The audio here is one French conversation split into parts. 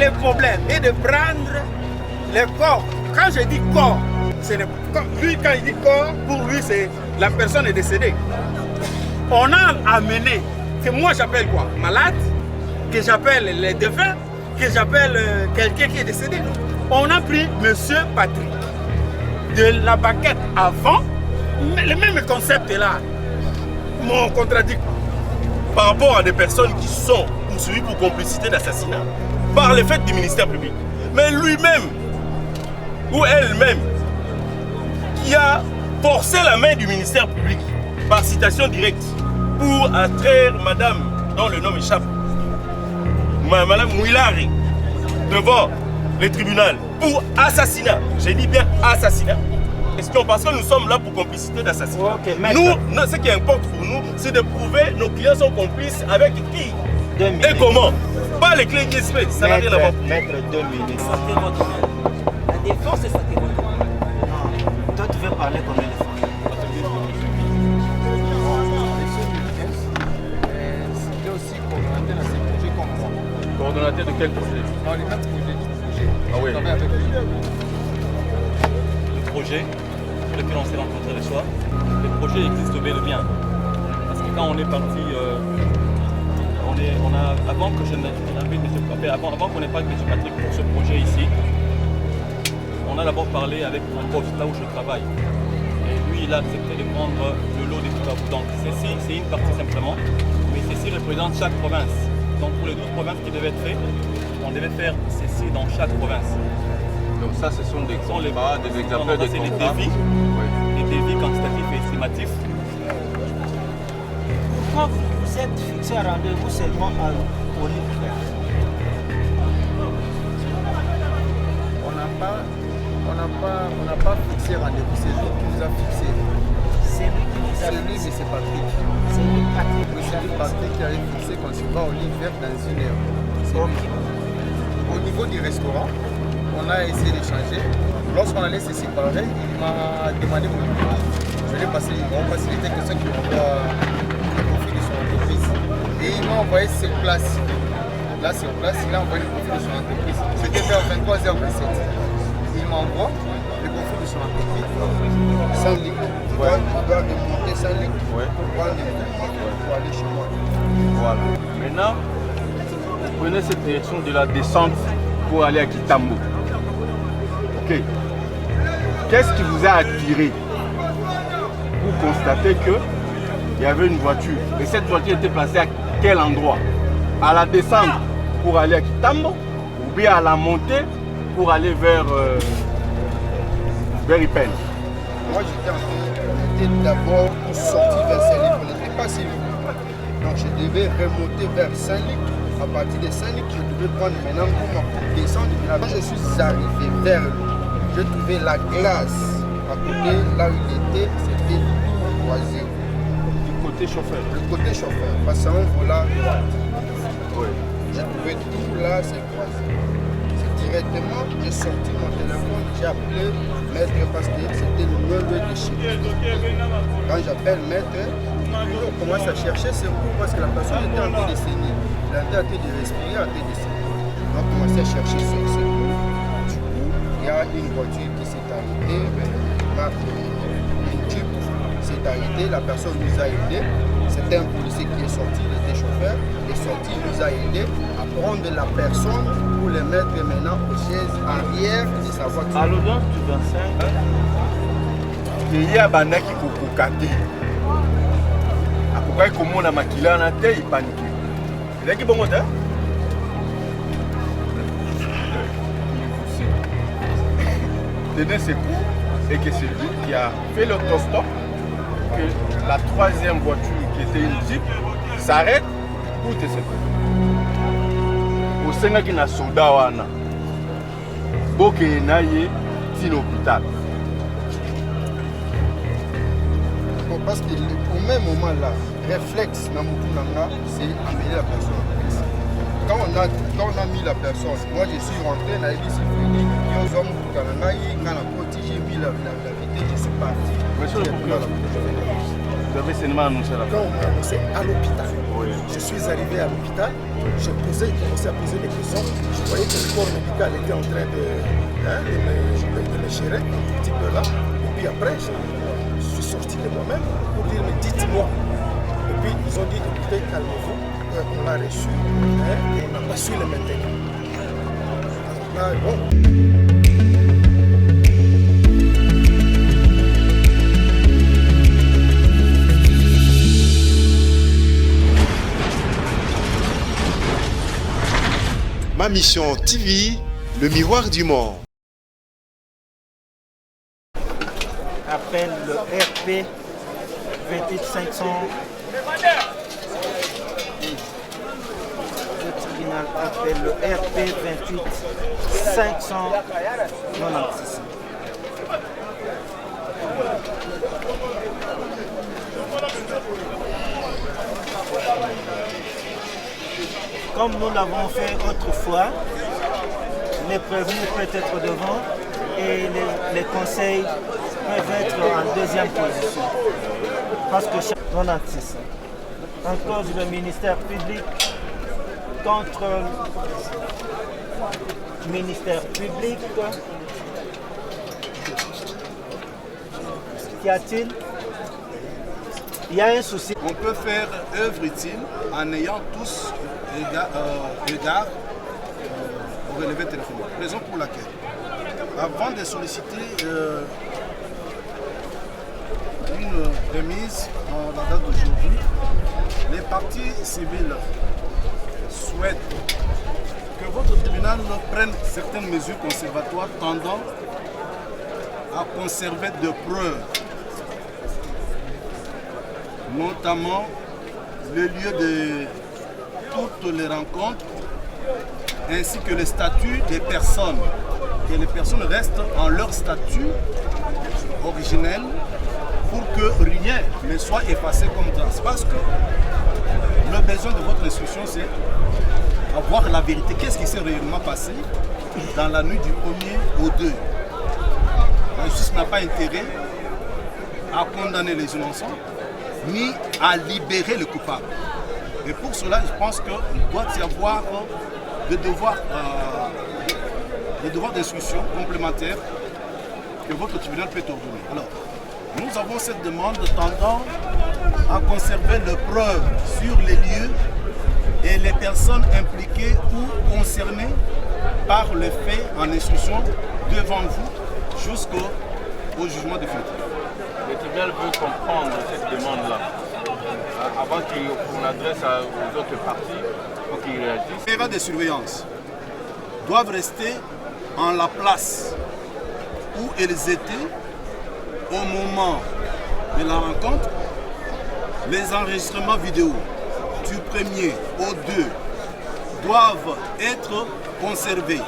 le problème est de prendre les corps. Quand je dis corps, ce n'est pas, lui, quand il dit corps, pour lui, c'est la personne est décédée. On a amené, que moi j'appelle quoi? Malade, que j'appelle les défunts, que j'appelle quelqu'un qui est décédé. On a pris Monsieur Patrick de la Baquette avant, le même concept est là. Mon contradictoire. Par rapport à des personnes qui sont poursuivies pour complicité d'assassinat par les faits du ministère public. Mais lui-même, ou elle-même, qui a forcé la main du ministère public par citation directe pour attraire madame, dont le nom échappe, madame Mouilari, devant les tribunaux pour assassinat. J'ai dit bien assassinat. Est-ce qu'on pense que nous sommes là pour complicité d'assassinat? Okay, nous, ce qui importe pour nous, c'est de prouver nos clients sont complices avec qui et comment. Pas les clés ISP, ça n'a rien à voir. Maître, 2 minutes. La défense, c'est ça qui est votre main. Toi, tu veux parler combien de fois? C'était aussi coordonnateur dans ces projets comme moi. Coordonnateur de quel projet? Dans les mêmes projets du projet. Ah oui. Avec lui. Le projet sur lequel on s'est rencontré le soir, le projet existe bel et bien. Parce que quand on est parti, avant que je n'invite M. Papé, avant qu'on n'ait pas de M. Patrick pour ce projet ici, on a d'abord parlé avec mon poste, là où je travaille. Et lui, il a accepté de prendre le lot des Bukavu. Donc ceci, c'est une partie simplement, mais ceci représente chaque province. Donc pour les 12 provinces qui devaient être faites, on devait faire ceci dans chaque province. Donc ça, ce sont des contrats, des exemples de contrats. Des défis quantitatifs et estimatifs. Pourquoi vous êtes fixé un rendez-vous seulement au livre vert? On n'a pas fixé rendez-vous, c'est lui qui nous a fixé. C'est lui qui nous a C'est lui, mais c'est Patrick. C'est lui, Patrick. Oui, c'est lui, Patrick qui avait fixé qu'on se va au livre vert dans une heure. C'est lui. Au niveau du restaurant, on a essayé d'échanger. Lorsqu'on allait se séparer, il m'a demandé mon numéro. Je l'ai passé le numéro parce qu'il était question qu'il m'envoie le profil de son entreprise. Et il m'a envoyé sur place. Là, sur place, il a envoyé le profil de son entreprise. C'était vers 23h27. Il m'envoie le profil de son entreprise. 100 litres. Ouais. Il doit remonter 100 litres pour prendre des pour aller chez moi. Voilà. Maintenant, prenez cette direction de la descente pour aller à Kitambo. Ok. Qu'est-ce qui vous a attiré pour constater qu'il y avait une voiture? Et cette voiture était placée à quel endroit? À la descente pour aller à Kitambo ou bien à la montée pour aller vers Ipen? Moi j'étais d'abord pour sortir vers Saint-Luc, on n'était pas si loin. Donc je devais remonter vers Saint-Luc. À partir de Saint-Luc, je devais prendre maintenant pour descendre. Quand je suis arrivé vers lui, j'ai trouvé la glace à côté, là où il était, c'était tout croisé. Du côté chauffeur? Le côté chauffeur, parce qu'en volant droite. Oui. J'ai trouvé tout là, c'est croisé. C'est directement, j'ai sorti mon téléphone, j'ai appelé maître parce que c'était loin de chez moi. Quand j'appelle maître, on commence à chercher c'est où parce que la personne était en train de saigner. Il était en train de respirer, en train de saigner. On a commencé à chercher ce coup. Du coup, il y a une voiture qui s'est arrêtée, une Jeep s'est arrêtée, la personne nous a aidés. C'était un policier qui est sorti, il était chauffeur, il est sorti, il nous a aidés à prendre la personne pour le mettre maintenant aux chaises arrière de sa voiture. À l'audience du 25, il y a Banaki Kokokate. Akokai komona makila na te, il panique. Il a dit bon moteur. Tenez ses coups et que c'est lui qui a fait l'autostop, que la troisième voiture qui était une Jeep s'arrête pour te séparer. Au Sénat qui n'a soldat wana, boke naye tin hôpital. Bon, parce qu'au même moment là, réflexe dans mon coup c'est amener la personne. Quand on a mis la personne, moi je suis rentré dans l'église, aux hommes quand on a mis la petite, j'ai mis la vitesse, je suis parti. Monsieur le procureur, Vous avez seulement annoncé la Quand on m'a annoncé à l'hôpital, Oui. je suis arrivé à l'hôpital, j'ai commencé à poser des questions. Je voyais que le corps médical était en train de me gérer un tout petit peu là. Et puis après, je suis sorti de moi-même pour dire, mais dites-moi. Et puis ils ont dit, écoutez, calmez-vous, on l'a reçu, et on n'a pas su le maintenir. Alors là, bon. Ma mission TV, le miroir du monde. Appelle le RP 28500. Le tribunal appelle le RP 28596. Comme nous l'avons fait autrefois, les prévenus peuvent être devant et les conseils peuvent être en deuxième position. Parce que 96. En cause le ministère public contre le ministère public. Qu'y a-t-il? Il y a un souci. On peut faire œuvre utile en ayant tous égard au relevé téléphonique. Raison pour laquelle, avant de solliciter une remise en la date d'aujourd'hui, les parties civiles souhaitent que votre tribunal prenne certaines mesures conservatoires tendant à conserver de preuves, notamment le lieu de toutes les rencontres, ainsi que le statut des personnes, que les personnes restent en leur statut originel pour que rien ne soit effacé comme trace. Parce que le besoin de votre instruction, c'est avoir la vérité. Qu'est-ce qui s'est réellement passé dans la nuit du 1er au 2? La justice n'a pas intérêt à condamner les innocents, ni à libérer le coupable. Et pour cela, je pense qu'il doit y avoir des devoirs d'instruction complémentaires que votre tribunal peut ordonner. Alors, nous avons cette demande tendant à conserver les preuves sur les lieux et les personnes impliquées ou concernées par les faits en instruction devant vous jusqu'au jugement définitif. Le tribunal veut comprendre cette demande-là. Avant qu'on adresse aux autres parties pour qu'ils réagissent. Les caméras de surveillance doivent rester en la place où elles étaient au moment de la rencontre. Les enregistrements vidéo du 1er au 2 doivent être conservés.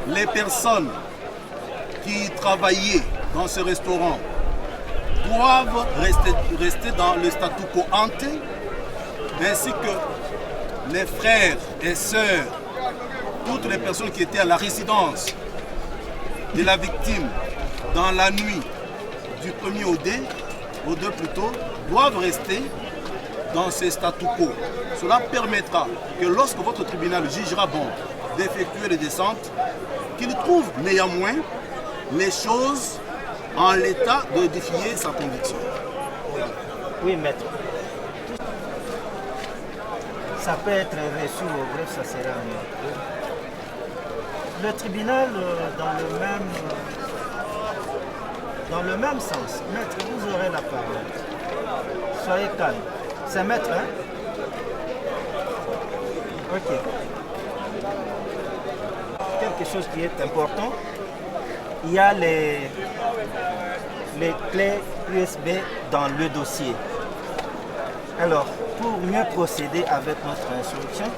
Les personnes qui travaillaient dans ce restaurant doivent rester dans le statu quo ante, ainsi que les frères et sœurs, toutes les personnes qui étaient à la résidence de la victime dans la nuit du 1er au 2 plutôt, doivent rester dans ce statu quo. Cela permettra que lorsque votre tribunal jugera bon d'effectuer les descentes, qu'il trouve néanmoins les choses en l'état de défier sa conviction. Oui, maître. Ça peut être reçu au greffe, ça sera mieux. Le tribunal, dans le même sens, maître, vous aurez la parole. Soyez calme. C'est maître, hein? Ok. Quelque chose qui est important, il y a les clés USB dans le dossier. Alors, pour mieux procéder avec notre instruction,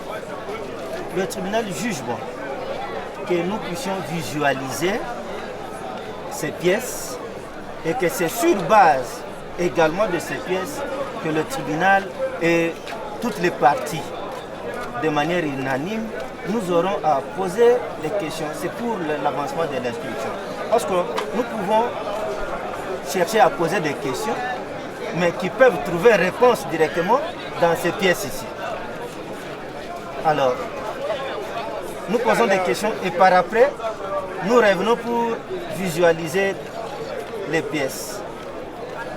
le tribunal juge bon que nous puissions visualiser ces pièces et que c'est sur base également de ces pièces que le tribunal et toutes les parties, de manière unanime, nous aurons à poser les questions. C'est pour l'avancement de l'instruction. Parce que nous pouvons chercher à poser des questions, mais qui peuvent trouver réponse directement dans ces pièces ici. Alors, nous posons des questions et par après, nous revenons pour visualiser les pièces.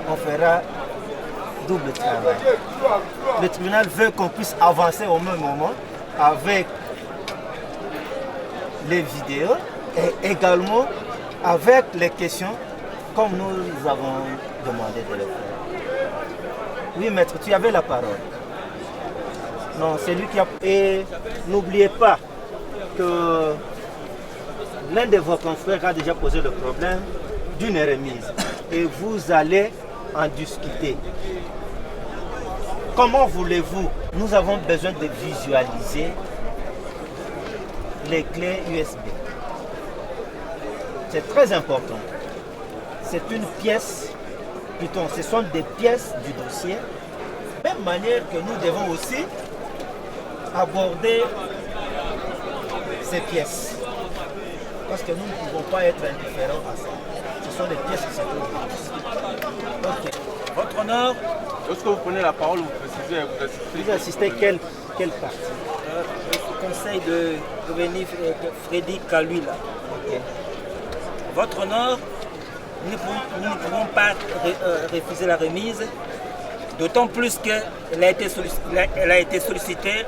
On fera double travail. Le tribunal veut qu'on puisse avancer au même moment avec les vidéos et également avec les questions comme nous avons demandé de le faire. Oui, maître, tu avais la parole. Non, c'est lui qui a... Et n'oubliez pas que l'un de vos confrères a déjà posé le problème d'une remise. Et vous allez en discuter. Comment voulez-vous? Nous avons besoin de visualiser les clés USB. C'est très important. C'est une pièce, plutôt, ce sont des pièces du dossier. De la même manière que nous devons aussi aborder ces pièces. Parce que nous ne pouvons pas être indifférents à ça. Ce sont des pièces qui se trouvent. Ok. Votre honneur, lorsque vous prenez la parole, Vous assistez quelle partie? Je vous conseille de venir Frédéric Kalui là. Okay. Votre honneur, nous ne pouvons pas refuser la remise, d'autant plus qu'elle a été sollicitée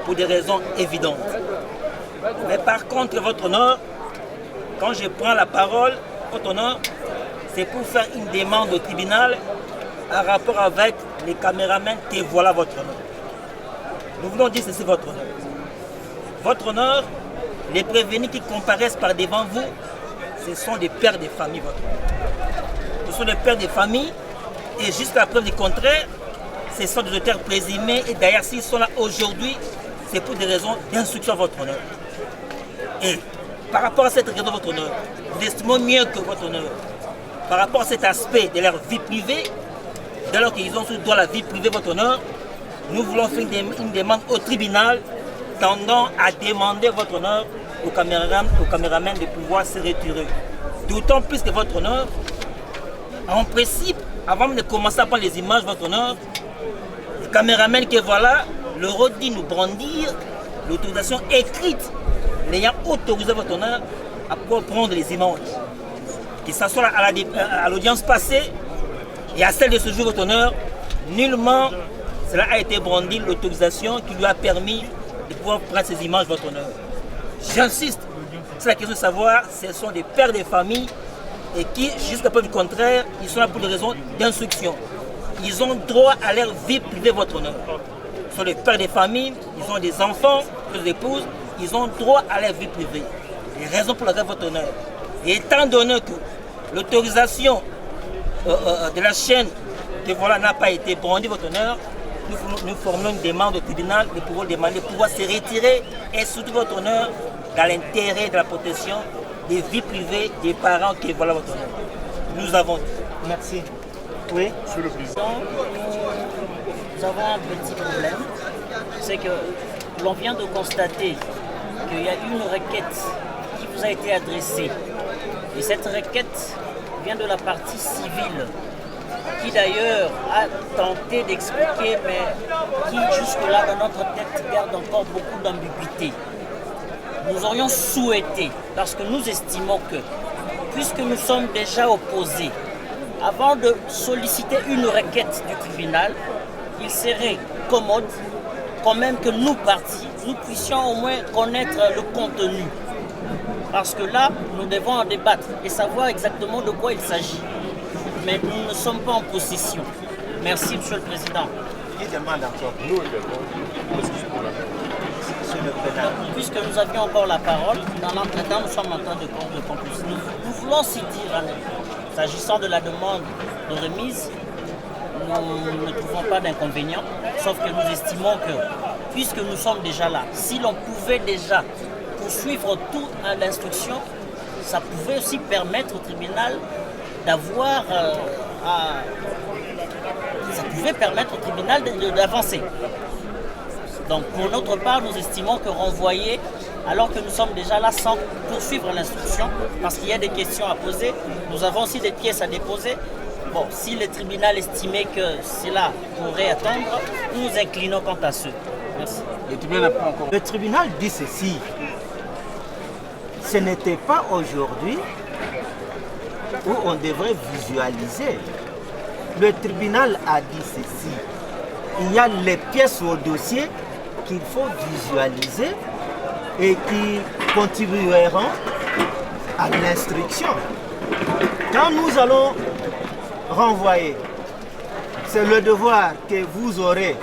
pour des raisons évidentes. Mais par contre, votre honneur, quand je prends la parole, votre honneur, c'est pour faire une demande au tribunal en rapport avec les caméramans qui voilà votre honneur. Nous voulons dire ceci, votre honneur. Votre honneur, les prévenus qui comparaissent par devant vous, ce sont des pères de famille, votre honneur. Ce sont des pères de famille et jusqu'à la preuve du contraire, ce sont des auteurs présumés et d'ailleurs s'ils sont là aujourd'hui, c'est pour des raisons d'instruction, votre honneur. Et par rapport à cette raison, votre honneur, nous estimons mieux que votre honneur, par rapport à cet aspect de leur vie privée, dès lors qu'ils ont sous droit à la vie privée, votre honneur, nous voulons faire une demande au tribunal tendant à demander, votre honneur, aux caméramans de pouvoir se retirer. D'autant plus que votre honneur, en principe, avant de commencer à prendre les images, votre honneur, les caméramans qui voilà, leur ont dit nous brandir l'autorisation écrite l'ayant autorisé, votre honneur, à pouvoir prendre les images. Qu'il s'assoit à l'audience passée et à celle de ce jour, votre honneur, nullement cela a été brandi, l'autorisation qui lui a permis de pouvoir prendre ces images, votre honneur. J'insiste, c'est la question de savoir, ce sont des pères de famille et qui, jusqu'à preuve du contraire, ils sont là pour des raisons d'instruction. Ils ont droit à leur vie privée, votre honneur. Ce sont des pères de famille, ils ont des enfants, des épouses, ils ont droit à leur vie privée. Les raisons pour lesquelles, votre honneur. Et étant donné que l'autorisation de la chaîne que voilà n'a pas été brandie, votre honneur, nous formons une demande au tribunal de pouvoir demander de pouvoir se retirer et surtout, votre honneur, dans l'intérêt de la protection des vies privées des parents qui voilà, votre honneur. Nous avons dit. Merci. Oui. Monsieur le Président. Nous avons un petit problème, c'est que l'on vient de constater qu'il y a une requête qui vous a été adressée. Et cette requête vient de la partie civile, qui d'ailleurs a tenté d'expliquer, mais qui jusque-là dans notre tête garde encore beaucoup d'ambiguïté. Nous aurions souhaité, parce que nous estimons que, puisque nous sommes déjà opposés, avant de solliciter une requête du tribunal, il serait commode, quand même que nous partis, nous puissions au moins connaître le contenu. Parce que là, nous devons en débattre et savoir exactement de quoi il s'agit. Mais nous ne sommes pas en possession. Merci, Monsieur le Président. Qui demande encore? Nous devons. Sur le pénal. Puisque nous avions encore la parole, dans l'entretemps, nous sommes en train de conclure. Nous voulons aussi dire, s'agissant de la demande de remise, nous ne trouvons pas d'inconvénient, sauf que nous estimons que, puisque nous sommes déjà là, si l'on pouvait déjà poursuivre tout à l'instruction, ça pouvait aussi permettre au tribunal d'avoir ça pouvait permettre au tribunal d'avancer. Donc pour notre part, nous estimons que renvoyer, alors que nous sommes déjà là sans poursuivre l'instruction, parce qu'il y a des questions à poser, nous avons aussi des pièces à déposer, Bon, si le tribunal estimait que cela pourrait attendre, nous nous inclinons quant à ce. Merci. Le tribunal n'a pas encore. Le tribunal dit ceci. Ce n'était pas aujourd'hui où on devrait visualiser. Le tribunal a dit ceci. Il y a les pièces au dossier qu'il faut visualiser et qui contribueront à l'instruction. Quand nous allons renvoyer, c'est le devoir que vous aurez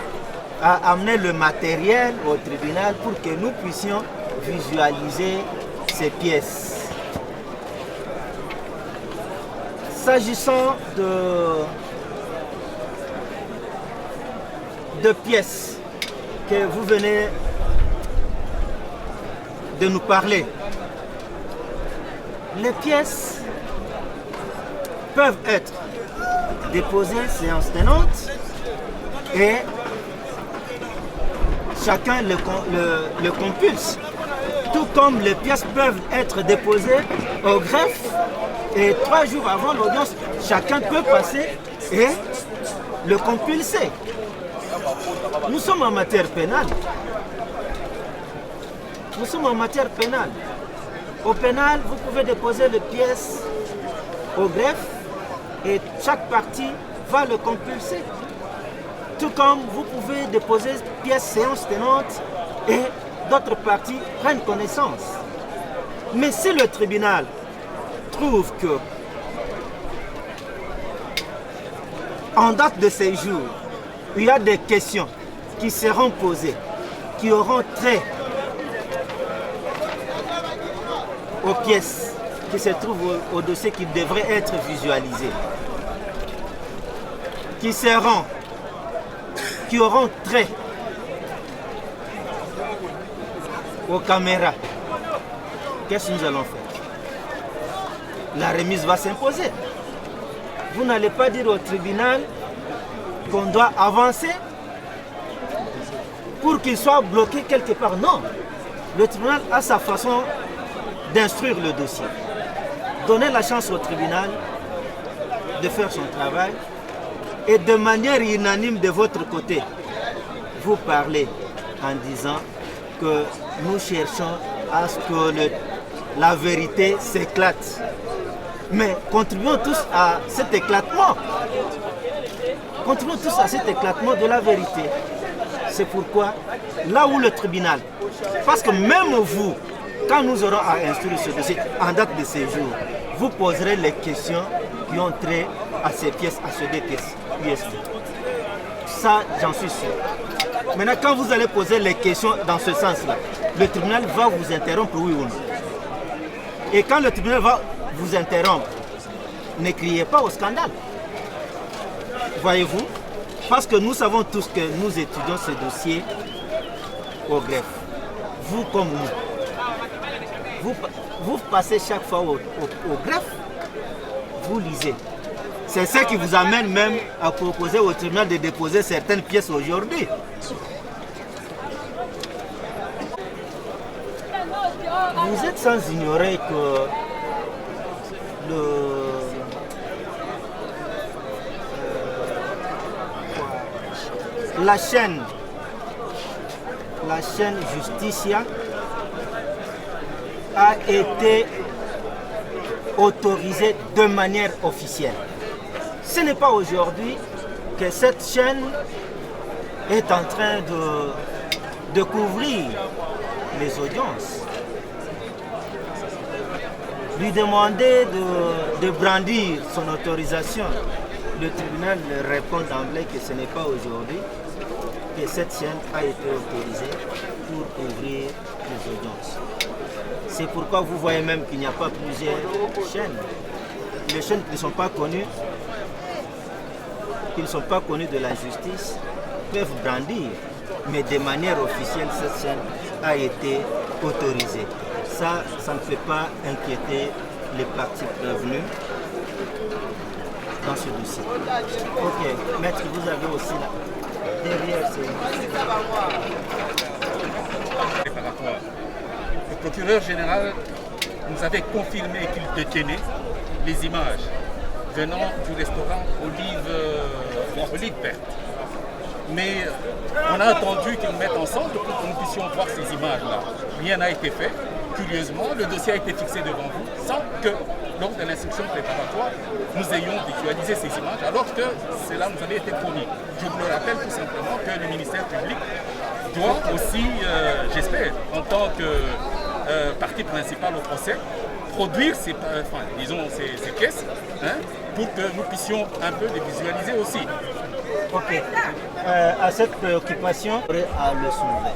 à amener le matériel au tribunal pour que nous puissions visualiser ces pièces. S'agissant de pièces que vous venez de nous parler, les pièces peuvent être déposées séance tenante et chacun le compulse. Tout comme les pièces peuvent être déposées au greffe et 3 jours avant l'audience, chacun peut passer et le compulser. Nous sommes en matière pénale. Nous sommes en matière pénale. Au pénal, vous pouvez déposer les pièces au greffe et chaque partie va le compulser. Tout comme vous pouvez déposer pièces séance tenante et d'autres parties prennent connaissance. Mais si le tribunal trouve que, en date de ces jours, il y a des questions qui seront posées, qui auront trait aux pièces qui se trouvent au dossier qui devraient être visualisées, qui auront trait aux caméras. Qu'est-ce que nous allons faire? La remise va s'imposer. Vous n'allez pas dire au tribunal qu'on doit avancer pour qu'il soit bloqué quelque part. Non. Le tribunal a sa façon d'instruire le dossier. Donnez la chance au tribunal de faire son travail et de manière unanime de votre côté, vous parlez en disant que nous cherchons à ce que la vérité s'éclate. Mais contribuons tous à cet éclatement. Contribuons tous à cet éclatement de la vérité. C'est pourquoi, là où le tribunal, parce que même vous, quand nous aurons à instruire ce dossier en date de séjour, vous poserez les questions qui ont trait à ces pièces, à ces 2 pièces USB. Ça, j'en suis sûr. Maintenant, quand vous allez poser les questions dans ce sens-là, le tribunal va vous interrompre, oui ou non. Et quand le tribunal va vous interrompre, ne criez pas au scandale. Voyez-vous, parce que nous savons tous que nous étudions ce dossier au greffe. Vous comme nous. Vous passez chaque fois au greffe, vous lisez. C'est ce qui vous amène même à proposer au tribunal de déposer certaines pièces aujourd'hui. Vous êtes sans ignorer que la chaîne Justicia a été autorisée de manière officielle. Ce n'est pas aujourd'hui que cette chaîne est en train de couvrir les audiences. Lui demander de brandir son autorisation, le tribunal répond d'emblée que ce n'est pas aujourd'hui que cette chaîne a été autorisée pour couvrir les audiences. C'est pourquoi vous voyez même qu'il n'y a pas plusieurs chaînes. Les chaînes qui ne sont pas connues, de la justice, peuvent brandir, mais de manière officielle, cette chaîne a été autorisée. Ça ne peut pas inquiéter les parties prévenues dans ce dossier. Ok, maître, vous avez aussi là, derrière Par rapport, le procureur général nous avait confirmé qu'il détenait les images venant du restaurant Olive Verte. Mais on a attendu qu'ils nous mettent en centre pour que nous puissions voir ces images-là. Rien n'a été fait. Curieusement, le dossier a été fixé devant vous sans que, lors de l'instruction préparatoire, nous ayons visualisé ces images, alors que cela nous avait été promis. Je vous le rappelle tout simplement que le ministère public doit aussi, j'espère, en tant que partie principale au procès, produire ces caisses pour que nous puissions un peu les visualiser aussi. Ok. À cette préoccupation, on à le soulever.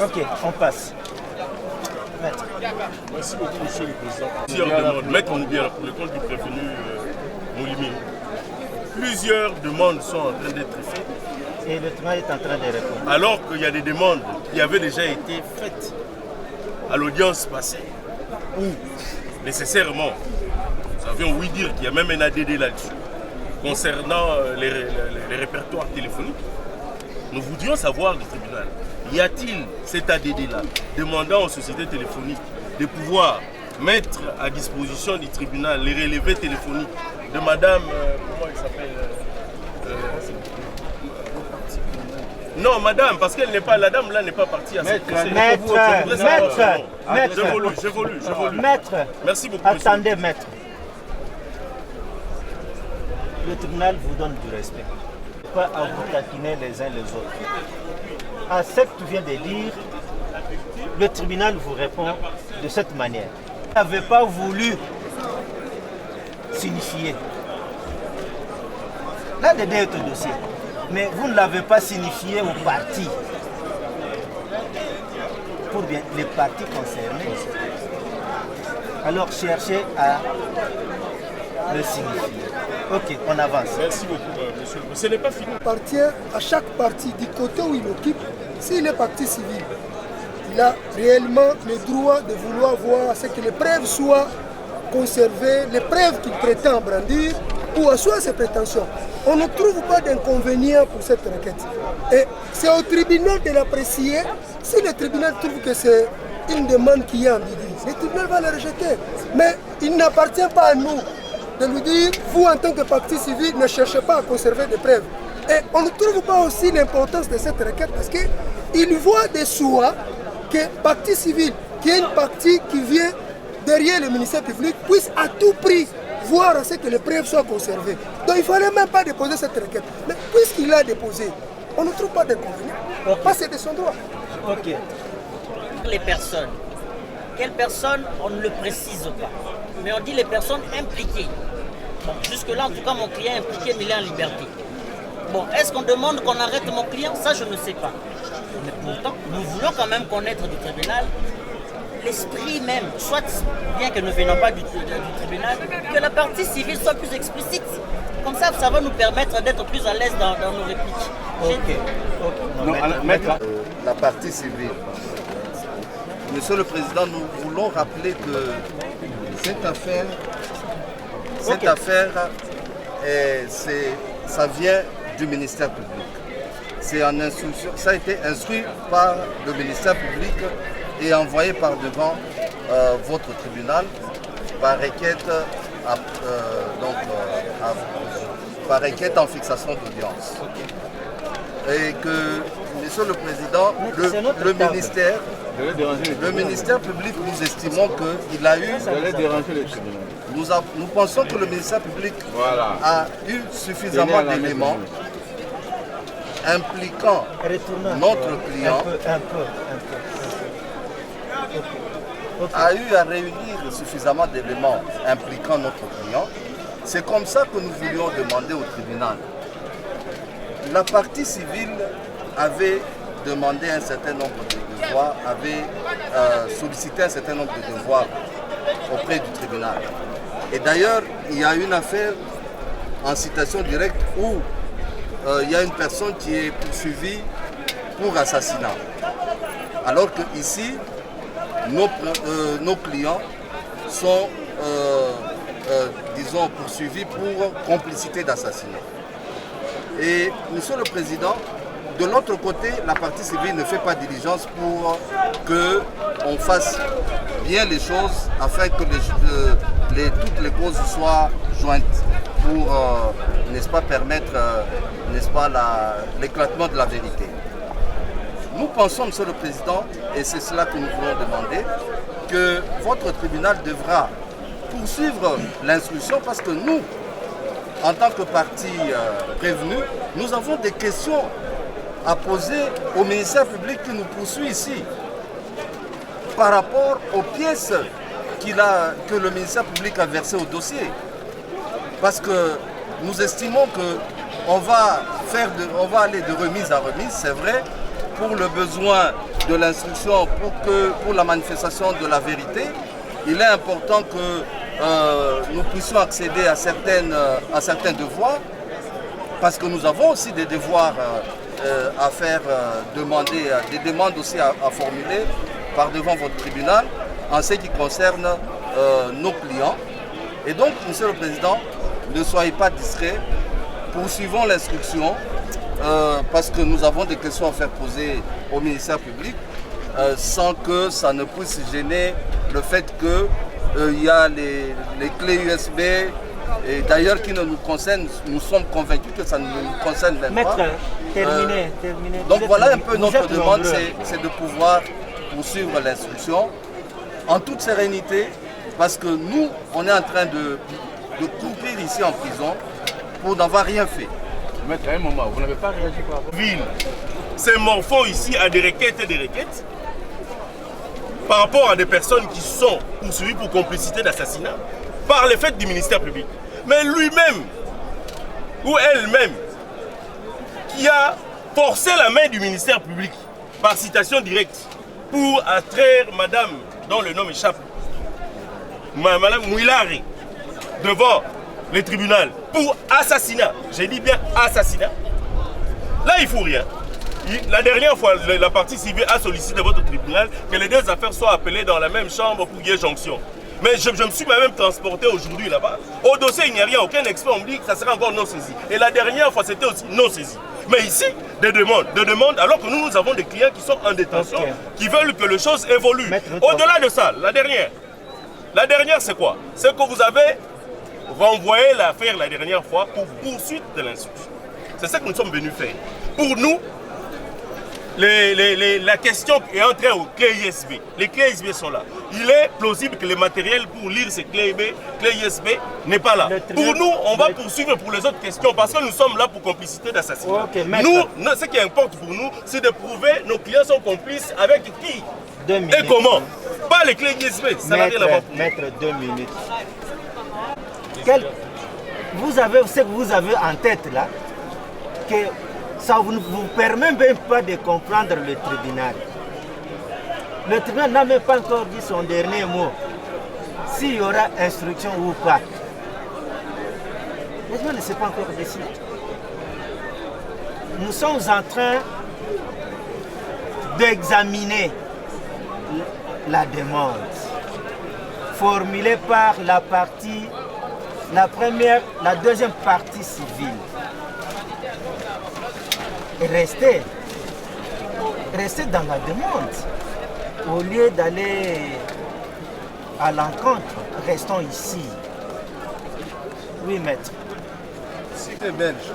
Ok, on passe. Maître. Merci beaucoup, Monsieur le Président. Plusieurs demandes. Maître Moubiala, pour le compte du prévenu Moulimi. Plusieurs demandes sont en train d'être faites. Et le tribunal est en train de répondre. Alors qu'il y a des demandes qui avaient déjà été faites à l'audience passée, où nécessairement, nous avions ouï dire qu'il y a même un ADD là-dessus, concernant les répertoires téléphoniques. Nous voudrions savoir du tribunal, y a-t-il cet ADD-là demandant aux sociétés téléphoniques de pouvoir mettre à disposition du tribunal les relevés téléphoniques de madame, comment elle s'appelle non, madame, parce qu'elle n'est pas, la dame là n'est pas partie à cette procédure. Maître, merci beaucoup. Attendez, maître. Le tribunal vous donne du respect. Pas à vous taquiner les uns les autres. À ce que tu viens de dire, le tribunal vous répond de cette manière. Vous n'avez pas voulu signifier. Là, dedans est au dossier. Mais vous ne l'avez pas signifié au parti. Pour bien les partis concernés, alors cherchez à le signifier. Ok, on avance. Merci beaucoup, monsieur. Ce n'est pas fini. Il appartient à chaque parti du côté où il occupe. S'il est parti civil, il a réellement le droit de vouloir voir ce que les preuves soient conservées, les preuves qu'il prétend brandir ou asseoir ses prétentions. On ne trouve pas d'inconvénient pour cette requête. Et c'est au tribunal de l'apprécier. Si le tribunal trouve que c'est une demande qui est ambiguë, le tribunal va la rejeter. Mais il n'appartient pas à nous de lui dire, vous en tant que parti civil, ne cherchez pas à conserver des preuves. Et on ne trouve pas aussi l'importance de cette requête parce qu'il voit de soi que parti civil, qui est une partie qui vient derrière le ministère public, puisse à tout prix voir à ce que les preuves soient conservées. Donc il ne fallait même pas déposer cette requête. Mais puisqu'il l'a déposée, on ne trouve pas d'inconvénient. Parce que c'est de son droit. Ok. Les personnes. Quelles personnes, on ne le précise pas. Mais on dit les personnes impliquées. Bon, jusque-là, en tout cas, mon client est impliqué, mais il est en liberté. Bon, est-ce qu'on demande qu'on arrête mon client? Ça, je ne sais pas. Mais pourtant, nous voulons quand même connaître du tribunal l'esprit même, soit bien que nous ne venons pas du tribunal, que la partie civile soit plus explicite. Comme ça va nous permettre d'être plus à l'aise dans nos répliques. Ok. Non, la partie civile. Monsieur le Président, nous voulons rappeler que cette affaire, ça vient du ministère public. C'est en instruction, ça a été instruit par le ministère public et envoyé par devant votre tribunal par requête, par requête en fixation d'audience. Et que, Monsieur le Président, le ministère public, nous estimons qu'il a eu... Nous pensons que le ministère public a eu suffisamment d'éléments impliquant notre client, a eu à réunir suffisamment d'éléments impliquant notre client. C'est comme ça que nous voulions demander au tribunal. La partie civile avait demandé un certain nombre de devoirs, avait sollicité un certain nombre de devoirs auprès du tribunal. Et d'ailleurs, il y a une affaire en citation directe où il y a une personne qui est poursuivie pour assassinat. Alors qu'ici, nos clients sont, disons, poursuivis pour complicité d'assassinat. Et, Monsieur le Président, de l'autre côté, la partie civile ne fait pas diligence pour qu'on fasse bien les choses afin que toutes les causes soient jointes pour, n'est-ce pas, permettre, n'est-ce pas, l'éclatement de la vérité. Nous pensons, Monsieur le Président, et c'est cela que nous voulons demander, que votre tribunal devra poursuivre l'instruction parce que nous, en tant que parti prévenu, nous avons des questions à poser au ministère public qui nous poursuit ici par rapport aux pièces que le ministère public a versées au dossier. Parce que nous estimons qu'on va aller de remise à remise, c'est vrai, pour le besoin de l'instruction, pour la manifestation de la vérité. Il est important que nous puissions accéder à certains devoirs, parce que nous avons aussi des devoirs à faire, des demandes aussi à formuler par devant votre tribunal en ce qui concerne nos clients. Et donc, Monsieur le Président, ne soyez pas distrait, poursuivons l'instruction parce que nous avons des questions à faire poser au ministère public sans que ça ne puisse gêner le fait qu'il y a les clés USB et d'ailleurs qui ne nous concernent, nous sommes convaincus que ça ne nous concerne même pas. Maître, terminez. Donc voilà un peu notre demande, c'est de pouvoir poursuivre l'instruction en toute sérénité parce que nous, on est en train de courir ici en prison pour n'avoir rien fait. Maître, à un moment, vous n'avez pas réagi par rapport. Ville, ces morphos ici à des requêtes et des requêtes par rapport à des personnes qui sont poursuivies pour complicité d'assassinat par les faits du ministère public. Mais lui-même ou elle-même qui a forcé la main du ministère public par citation directe pour attraire madame dont le nom échappe, madame Mouilari, devant le tribunal pour assassinat. J'ai dit bien assassinat. Là, il ne faut rien. La dernière fois, la partie civile a sollicité votre tribunal que les deux affaires soient appelées dans la même chambre pour qu'il y ait jonction. Mais je me suis même transporté aujourd'hui là-bas. Au dossier, il n'y a rien. Aucun expert me dit que ça sera encore non saisi. Et la dernière fois, c'était aussi non saisi. Mais ici, des demandes, alors que nous avons des clients qui sont en détention, qui veulent que les choses évoluent. Au-delà de ça, la dernière, c'est quoi? C'est que vous avez renvoyé l'affaire la dernière fois pour poursuite de l'instruction. C'est ça que nous sommes venus faire. Pour nous, la question est entrée aux clés USB. Les clés USB sont là. Il est plausible que le matériel pour lire ces clés USB n'est pas là. Pour nous, on va poursuivre pour les autres questions parce que nous sommes là pour complicité d'assassinat. Nous, ce qui importe pour nous, c'est de prouver que nos clients sont complices avec qui et comment. Pas les clés USB. Ça n'a rien à voir pour nous. Maître, 2 minutes. Vous avez ce que vous avez en tête là, que ça ne vous permet même pas de comprendre le tribunal. Le tribunal n'a même pas encore dit son dernier mot, s'il y aura instruction ou pas. Le tribunal ne s'est pas encore décidé. Nous sommes en train d'examiner la demande formulée par la deuxième partie civile. Restez dans la demande. Au lieu d'aller à l'encontre, restons ici. Oui, maître. Cité belge.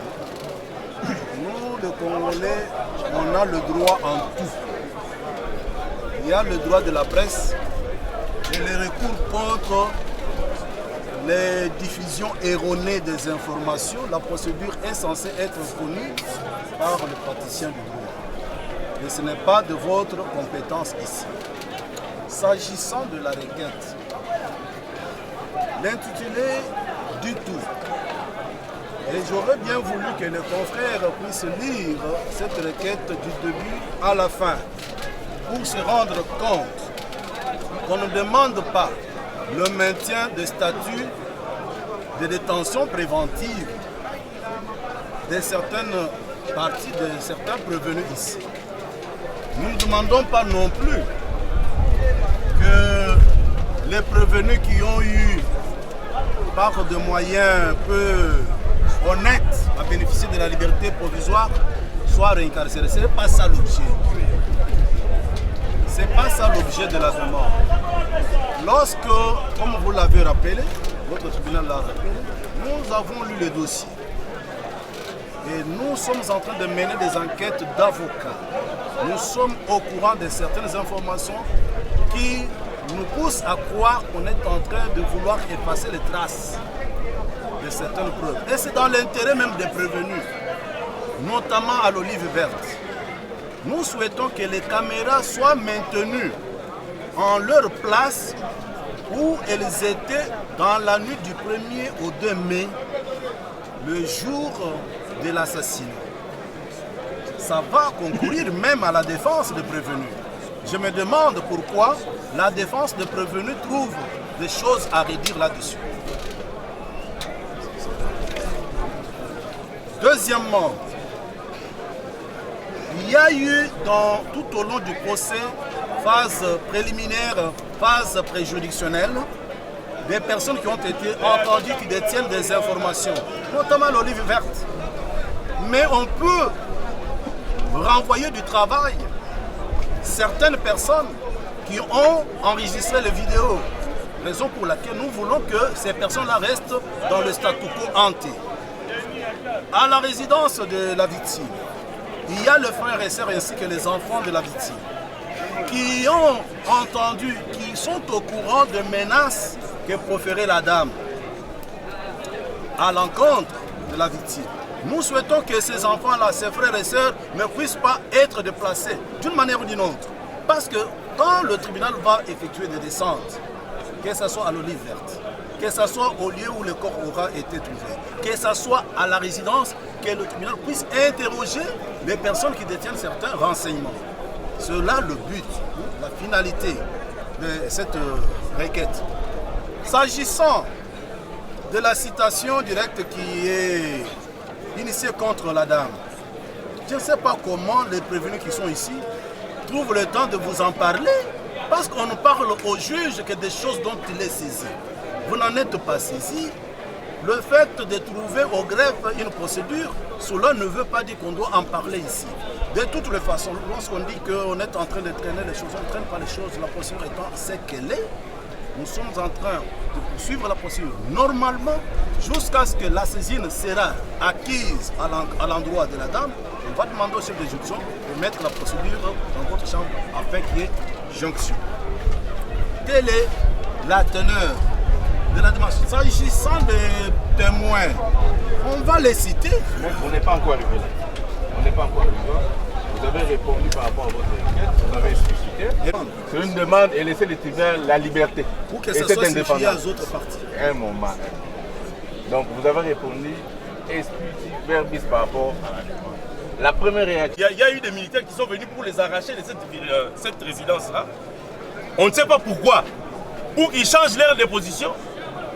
Nous, les Congolais, on a le droit en tout. Il y a le droit de la presse et les recours contre les diffusions erronées des informations. La procédure est censée être connue par les praticiens du droit. Mais ce n'est pas de votre compétence ici. S'agissant de la requête, l'intitulé du tout. Et j'aurais bien voulu que les confrères puissent lire cette requête du début à la fin pour se rendre compte qu'on ne demande pas le maintien de statut de détention préventive de certaines parties, de certains prévenus ici. Nous ne demandons pas non plus que les prévenus qui ont eu, par de moyens peu honnêtes, à bénéficier de la liberté provisoire, soient réincarcérés. Ce n'est pas ça l'objet. Ce n'est pas ça l'objet de la demande. lorsque, comme vous l'avez rappelé, votre tribunal l'a rappelé, nous avons lu le dossier. Et nous sommes en train de mener des enquêtes d'avocats. Nous sommes au courant de certaines informations qui nous poussent à croire qu'on est en train de vouloir effacer les traces de certaines preuves. Et c'est dans l'intérêt même des prévenus, notamment à l'Olive Verte. Nous souhaitons que les caméras soient maintenues en leur place où elles étaient dans la nuit du 1er au 2 mai, le jour de l'assassinat. Ça va concourir même à la défense des prévenus. Je me demande pourquoi la défense des prévenus trouve des choses à redire là-dessus. Deuxièmement, il y a eu tout au long du procès, phase préliminaire, phase préjuridictionnelle, des personnes qui ont été entendues, qui détiennent des informations, notamment l'Olive Verte. Mais on peut renvoyer du travail certaines personnes qui ont enregistré les vidéos. Raison pour laquelle nous voulons que ces personnes-là restent dans le statu quo ante. À la résidence de la victime, il y a le frère et sœur ainsi que les enfants de la victime qui ont entendu, qui sont au courant de menaces que proférait la dame à l'encontre de la victime. Nous souhaitons que ces enfants-là, ces frères et sœurs, ne puissent pas être déplacés d'une manière ou d'une autre. Parce que quand le tribunal va effectuer des descentes, que ce soit à l'Olive Verte, que ce soit au lieu où le corps aura été trouvé, que ce soit à la résidence, que le tribunal puisse interroger les personnes qui détiennent certains renseignements. C'est là le but, la finalité de cette requête. S'agissant de la citation directe qui est initiée contre la dame, je ne sais pas comment les prévenus qui sont ici trouvent le temps de vous en parler, parce qu'on ne parle au juge que des choses dont il est saisi. Vous n'en êtes pas saisi. Le fait de trouver au greffe une procédure, cela ne veut pas dire qu'on doit en parler ici. De toutes les façons, lorsqu'on dit qu'on est en train de traîner les choses, on ne traîne pas les choses, la procédure étant ce qu'elle est, nous sommes en train de poursuivre la procédure normalement jusqu'à ce que la saisine sera acquise à l'endroit de la dame. On va demander au chef de juridiction de mettre la procédure dans votre chambre afin qu'il y ait jonction. Quelle est la teneur de la démarche? S'agissant des témoins, on va les citer. On n'est pas encore arrivé là. On n'est pas encore arrivé là. Vous avez répondu par rapport à votre enquête, vous avez explicité. C'est une demande et laisser les tribunaux la liberté. Pour que ça soit signifié aux autres parties. Un moment. Donc vous avez répondu explicite verbis par rapport à la première réaction. Il y a eu des militaires qui sont venus pour les arracher de cette résidence-là. On ne sait pas pourquoi. Pour qu'ils changent leur déposition.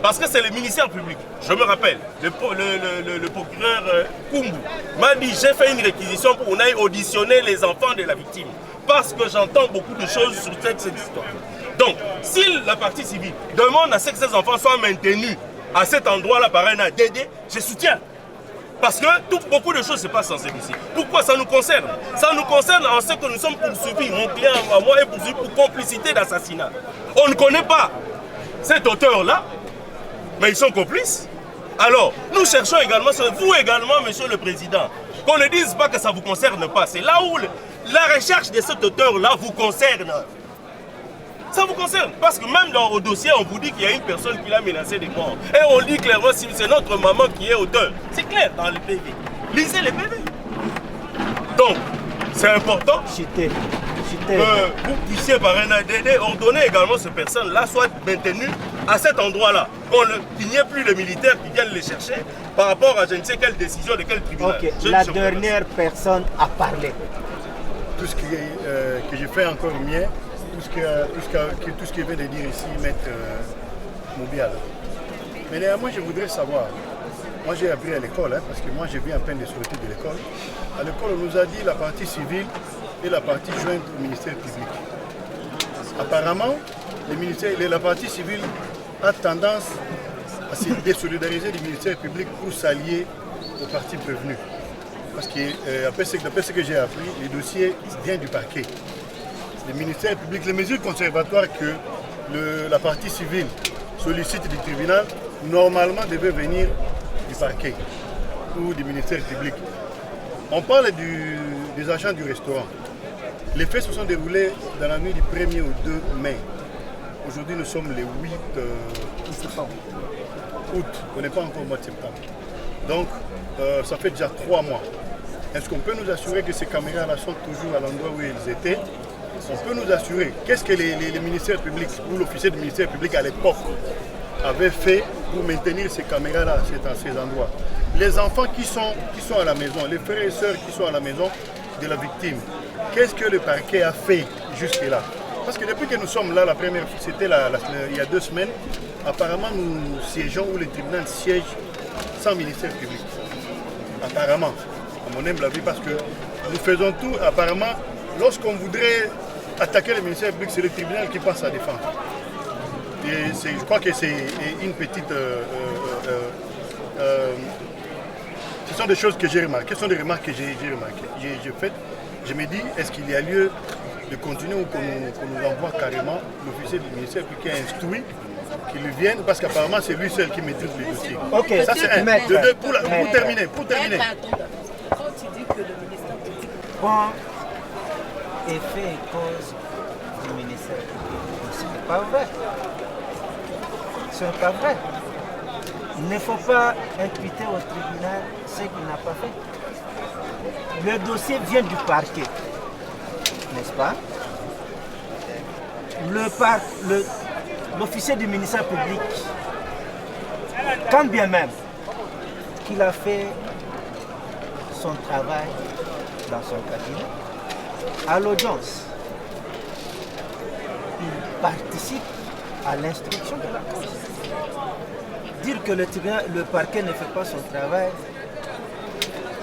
Parce que c'est le ministère public. Je me rappelle, le procureur Kumbu m'a dit j'ai fait une réquisition pour qu'on aille auditionner les enfants de la victime. Parce que j'entends beaucoup de choses sur cette histoire. Donc, si la partie civile demande à ce que ces enfants soient maintenus à cet endroit-là par un ADD, je soutiens. Parce que beaucoup de choses se passent en celui-ci. Pourquoi ça nous concerne? Ça nous concerne en ce que nous sommes poursuivis. Mon client à moi est poursuivi pour complicité d'assassinat. On ne connaît pas cet auteur-là, mais ils sont complices. Alors, nous cherchons également, vous également, monsieur le président, qu'on ne dise pas que ça ne vous concerne pas. C'est là où la recherche de cet auteur-là vous concerne. Ça vous concerne. Parce que même dans le dossier, on vous dit qu'il y a une personne qui l'a menacé de mort. Et on dit clairement si c'est notre maman qui est auteur. C'est clair dans le PV. Lisez les PV. Donc, c'est important que vous puissiez par un ADD ordonner également que ces personnes-là soient maintenues à cet endroit-là. Qu'il n'y ait plus de militaires qui viennent les chercher par rapport à je ne sais quelle décision de quel tribunal. Ok, la dernière personne a parlé. Tout ce que j'ai fait encore mien, tout ce qu'il vient de dire ici, Maître Moubiala. Mais néanmoins, je voudrais savoir, moi j'ai appris à l'école, parce que moi j'ai viens à peine de sortir de l'école. À l'école, on nous a dit la partie civile et la partie jointe au ministère public. Apparemment, la partie civile a tendance à se désolidariser du ministère public pour s'allier aux parties prévenues. Parce que, d'après ce que j'ai appris, les dossiers viennent du parquet. Le ministère public, les mesures conservatoires que la partie civile sollicite du tribunal, normalement devait venir du parquet ou du ministère public. On parle des agents du restaurant. Les faits se sont déroulés dans la nuit du 1er au 2 mai. Aujourd'hui, nous sommes le 8 août. On n'est pas encore au mois de septembre. Donc, ça fait déjà 3 mois. Est-ce qu'on peut nous assurer que ces caméras-là sont toujours à l'endroit où ils étaient? On peut nous assurer qu'est-ce que les ministères publics ou l'officier du ministère public à l'époque avait fait pour maintenir ces caméras-là à ces endroits? Les enfants qui sont à la maison, les frères et sœurs qui sont à la maison de la victime, qu'est-ce que le parquet a fait jusque-là? Parce que depuis que nous sommes là, la première fois, c'était il y a 2 semaines, apparemment nous siégeons où le tribunal siège sans ministère public. Apparemment, à mon humble avis, parce que nous faisons tout, apparemment, lorsqu'on voudrait attaquer le ministère public, c'est le tribunal qui passe à défendre. Et je crois que c'est une petite... ce sont des choses que j'ai remarquées, ce sont des remarques que j'ai remarquées. J'ai fait, je me dis, est-ce qu'il y a lieu de continuer ou qu'on nous envoie carrément l'officier du ministère public qui a instruit qu'il vienne, parce qu'apparemment c'est lui seul qui maîtrise les dossiers. Ok, ça c'est un. De deux, pour terminer. Quand tu dis que le ministère public prend effet et cause du ministère public, ce n'est pas vrai. Ce n'est pas vrai. Il ne faut pas imputer au tribunal ce qu'il n'a pas fait. Le dossier vient du parquet, n'est-ce pas? L'officier du ministère public, quand bien même qu'il a fait son travail dans son cabinet, à l'audience, il participe à l'instruction de la cause. Dire que le parquet ne fait pas son travail,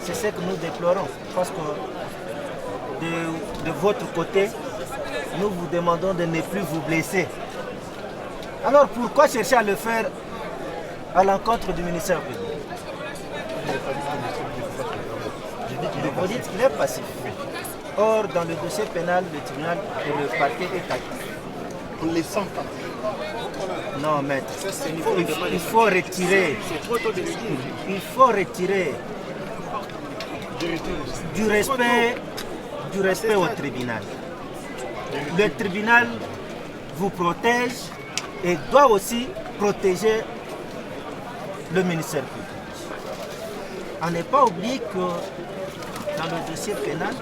c'est ce que nous déplorons. Parce que de votre côté, nous vous demandons de ne plus vous blesser. Alors pourquoi chercher à le faire à l'encontre du ministère public? Vous dites qu'il est passif. Or, dans le dossier pénal, le tribunal et le parquet est actif. On ne les sent pas. Non, maître, il faut retirer. Il faut retirer du respect au tribunal. Le tribunal vous protège et doit aussi protéger le ministère public. On n'est pas oublié que dans le dossier pénal,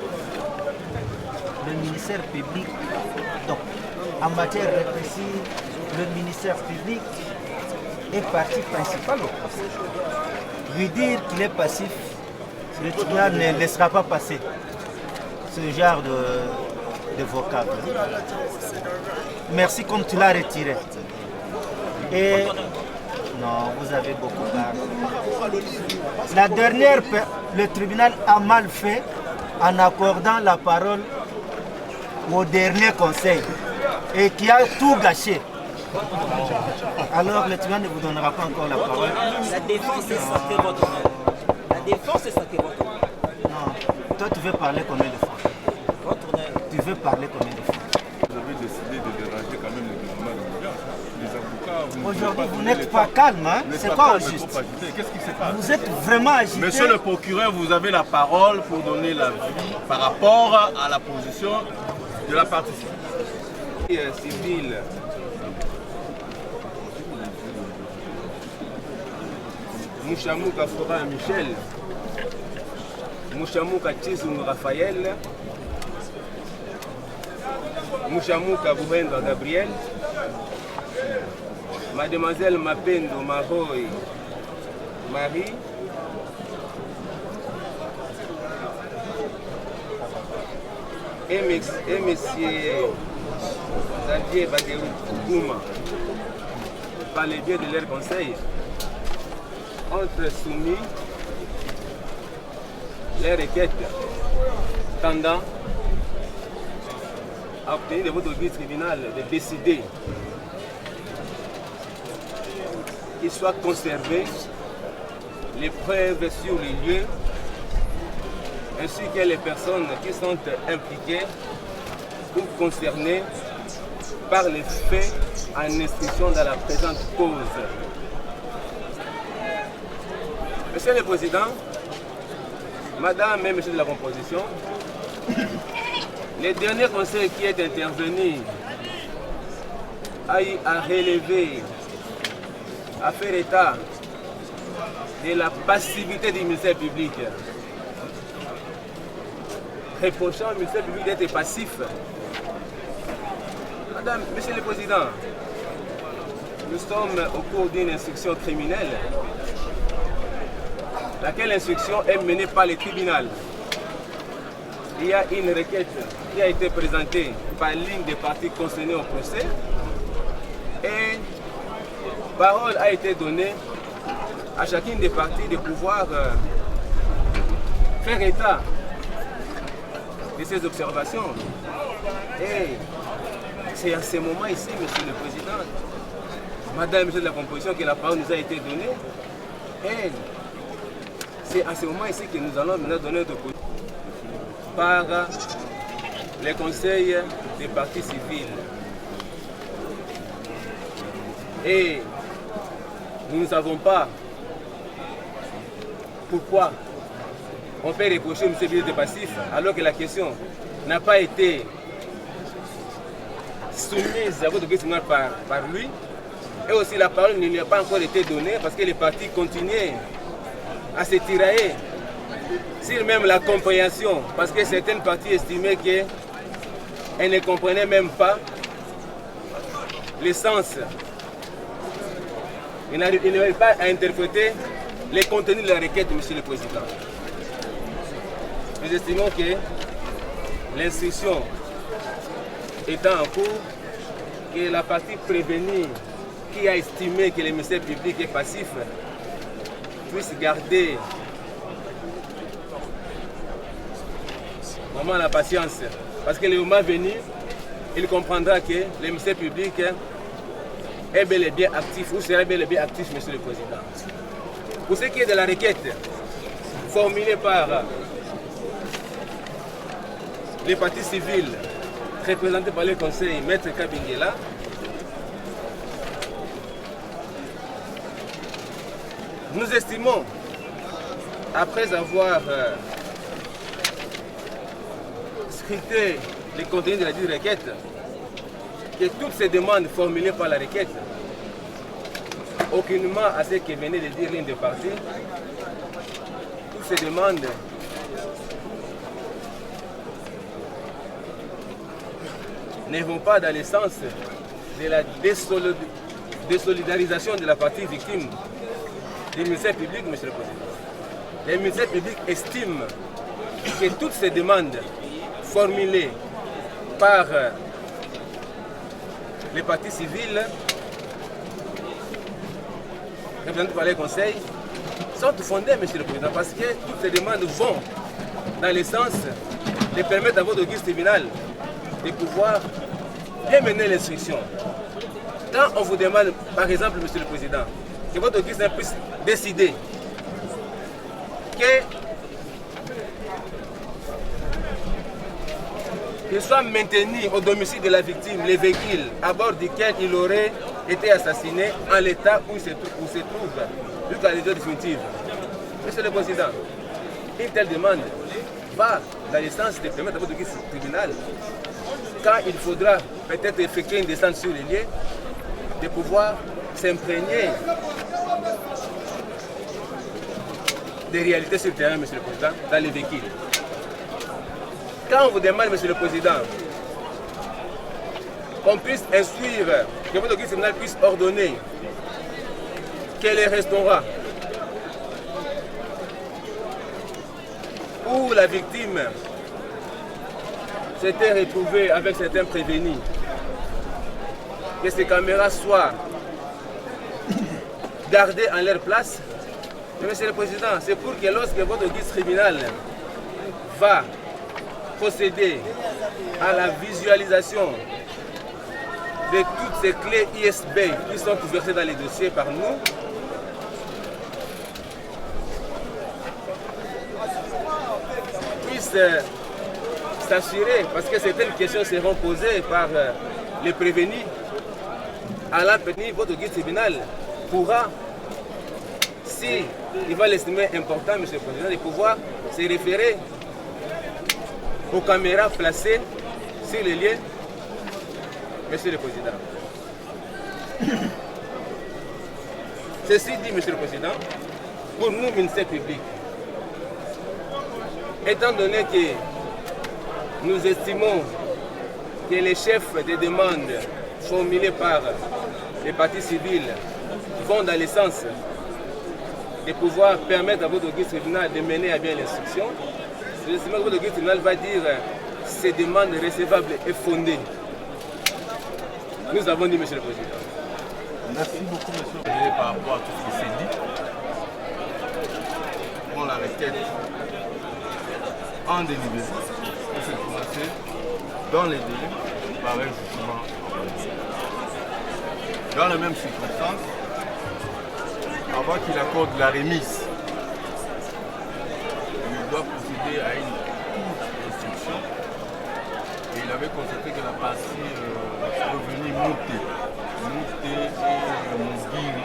le ministère public, donc en matière répressive, le ministère public est partie principale au procès. Lui dire qu'il est passif, le tribunal ne laissera pas passer ce genre de vocable. Merci comme tu l'as retiré. Et non, vous avez beaucoup parlé. La dernière, le tribunal a mal fait en accordant la parole au dernier conseil et qui a tout gâché. Alors le tribunal ne vous donnera pas encore la parole. La défense est sortie votre honneur. La défense est sortie votre honneur. Non, toi tu veux parler combien de fois? Votre honneur. Tu veux parler combien de fois? Vous avez décidé de déranger quand même le gouvernement de l'audience. Les avocats, aujourd'hui, vous n'êtes pas calme, hein? C'est quoi au juste? Qu'est-ce qui se passe? Vous êtes vraiment agité. Monsieur le procureur, vous avez la parole pour donner l'avis par rapport à la position de la partie civile. Mouchamouka Forin Michel, Mouchamouka Tchizoum Raphaël, Mouchamouka Bouhendra Gabriel, Mademoiselle Mapendo Maroy Marie, et Monsieur Xavier Baderou Kougouma, par le biais de leur conseil, ont soumis les requêtes tendant à obtenir de votre tribunal de décider qu'il soit conservé les preuves sur les lieux ainsi que les personnes qui sont impliquées ou concernées par les faits en inscription dans la présente cause. Monsieur le Président, Madame et Monsieur de la Composition, le dernier conseil qui est intervenu a eu à relever, à faire état de la passivité du ministère public. Reprochant au ministère public d'être passif. Madame, Monsieur le Président, nous sommes au cours d'une instruction criminelle, laquelle instruction est menée par le tribunal. Il y a une requête qui a été présentée par l'une des parties concernées au procès et parole a été donnée à chacune des parties de pouvoir faire état de ces observations. Et c'est à ce moment ici, Monsieur le Président, Madame et Monsieur de la Composition, que la parole nous a été donnée. Et c'est à ce moment ici que nous allons maintenant donner de position par les conseils des partis civils. Et nous ne savons pas pourquoi on peut reprocher M. Billet de passif alors que la question n'a pas été soumise à votre question par lui. Et aussi la parole ne lui a pas encore été donnée parce que les partis continuaient à se tirailler sur même la compréhension, parce que certaines parties estimaient qu'elles ne comprenaient même pas le sens. Ils n'arrivaient pas à interpréter les contenus de la requête de M. le Président. Nous estimons que l'instruction étant en cours, que la partie prévenue qui a estimé que le ministère public est passif puisse garder vraiment la patience. Parce que le moment venu, il comprendra que le ministère public est bel et bien actif, ou sera bel et bien actif, Monsieur le Président. Pour ce qui est de la requête formulée par les partis civils représentés par le Conseil, Maître Kabingela, nous estimons, après avoir scruté les contenus de la dite requête, que toutes ces demandes formulées par la requête, aucunement à ce que venait de dire l'une des parties, toutes ces demandes ne vont pas dans le sens de la désolidarisation de la partie victime du ministère public, Monsieur le Président. Le ministère public estime que toutes ces demandes formulées par les partis civils représentés par les conseils sont fondées, Monsieur le Président, parce que toutes ces demandes vont dans le sens de permettre à votre auguste tribunal de pouvoir bien mener l'instruction. Quand on vous demande, par exemple, Monsieur le Président, que votre auguste puisse décider qu'il soit maintenu au domicile de la victime les véhicules à bord duquel il aurait été assassiné en l'état où se trouve jusqu'à l'état définitive. Monsieur le Président, une telle demande va dans le sens de permettre à votre tribunal, quand il faudra peut-être effectuer une descente sur les lieux, de pouvoir s'imprégner des réalités sur le terrain, Monsieur le Président, dans les véhicules. Quand on vous demande, Monsieur le Président, qu'on puisse instruire, que votre tribunal puisse ordonner que les restaurants où la victime s'était retrouvée avec certains prévenus, que ces caméras soient gardées en leur place. Mais Monsieur le Président, c'est pour que lorsque votre guide tribunal va procéder à la visualisation de toutes ces clés ISB qui sont versées dans les dossiers par nous, puisse s'assurer, parce que certaines questions seront posées par les prévenus, à l'avenir, votre guide tribunal pourra, si il va l'estimer important, M. le Président, de pouvoir se référer aux caméras placées sur les lieux, M. le Président. Ceci dit, M. le Président, pour nous, ministère public, étant donné que nous estimons que les chefs des demandes formulées par les partis civils vont dans le sens de pouvoir permettre à votre guide tribunal de mener à bien l'instruction, j'estime que votre guide tribunal va dire ces demandes recevables et fondées. Nous avons dit, M. le Président. Merci beaucoup, M. le Président, par rapport à tout ce qui s'est dit. Pour la requête en délibéré, pour se prononcer dans les délais par un jugement en police. Dans les mêmes circonstances, avant qu'il accorde la remise, il doit procéder à une courte instruction. Et il avait constaté que la partie revenue montée et Mousguiri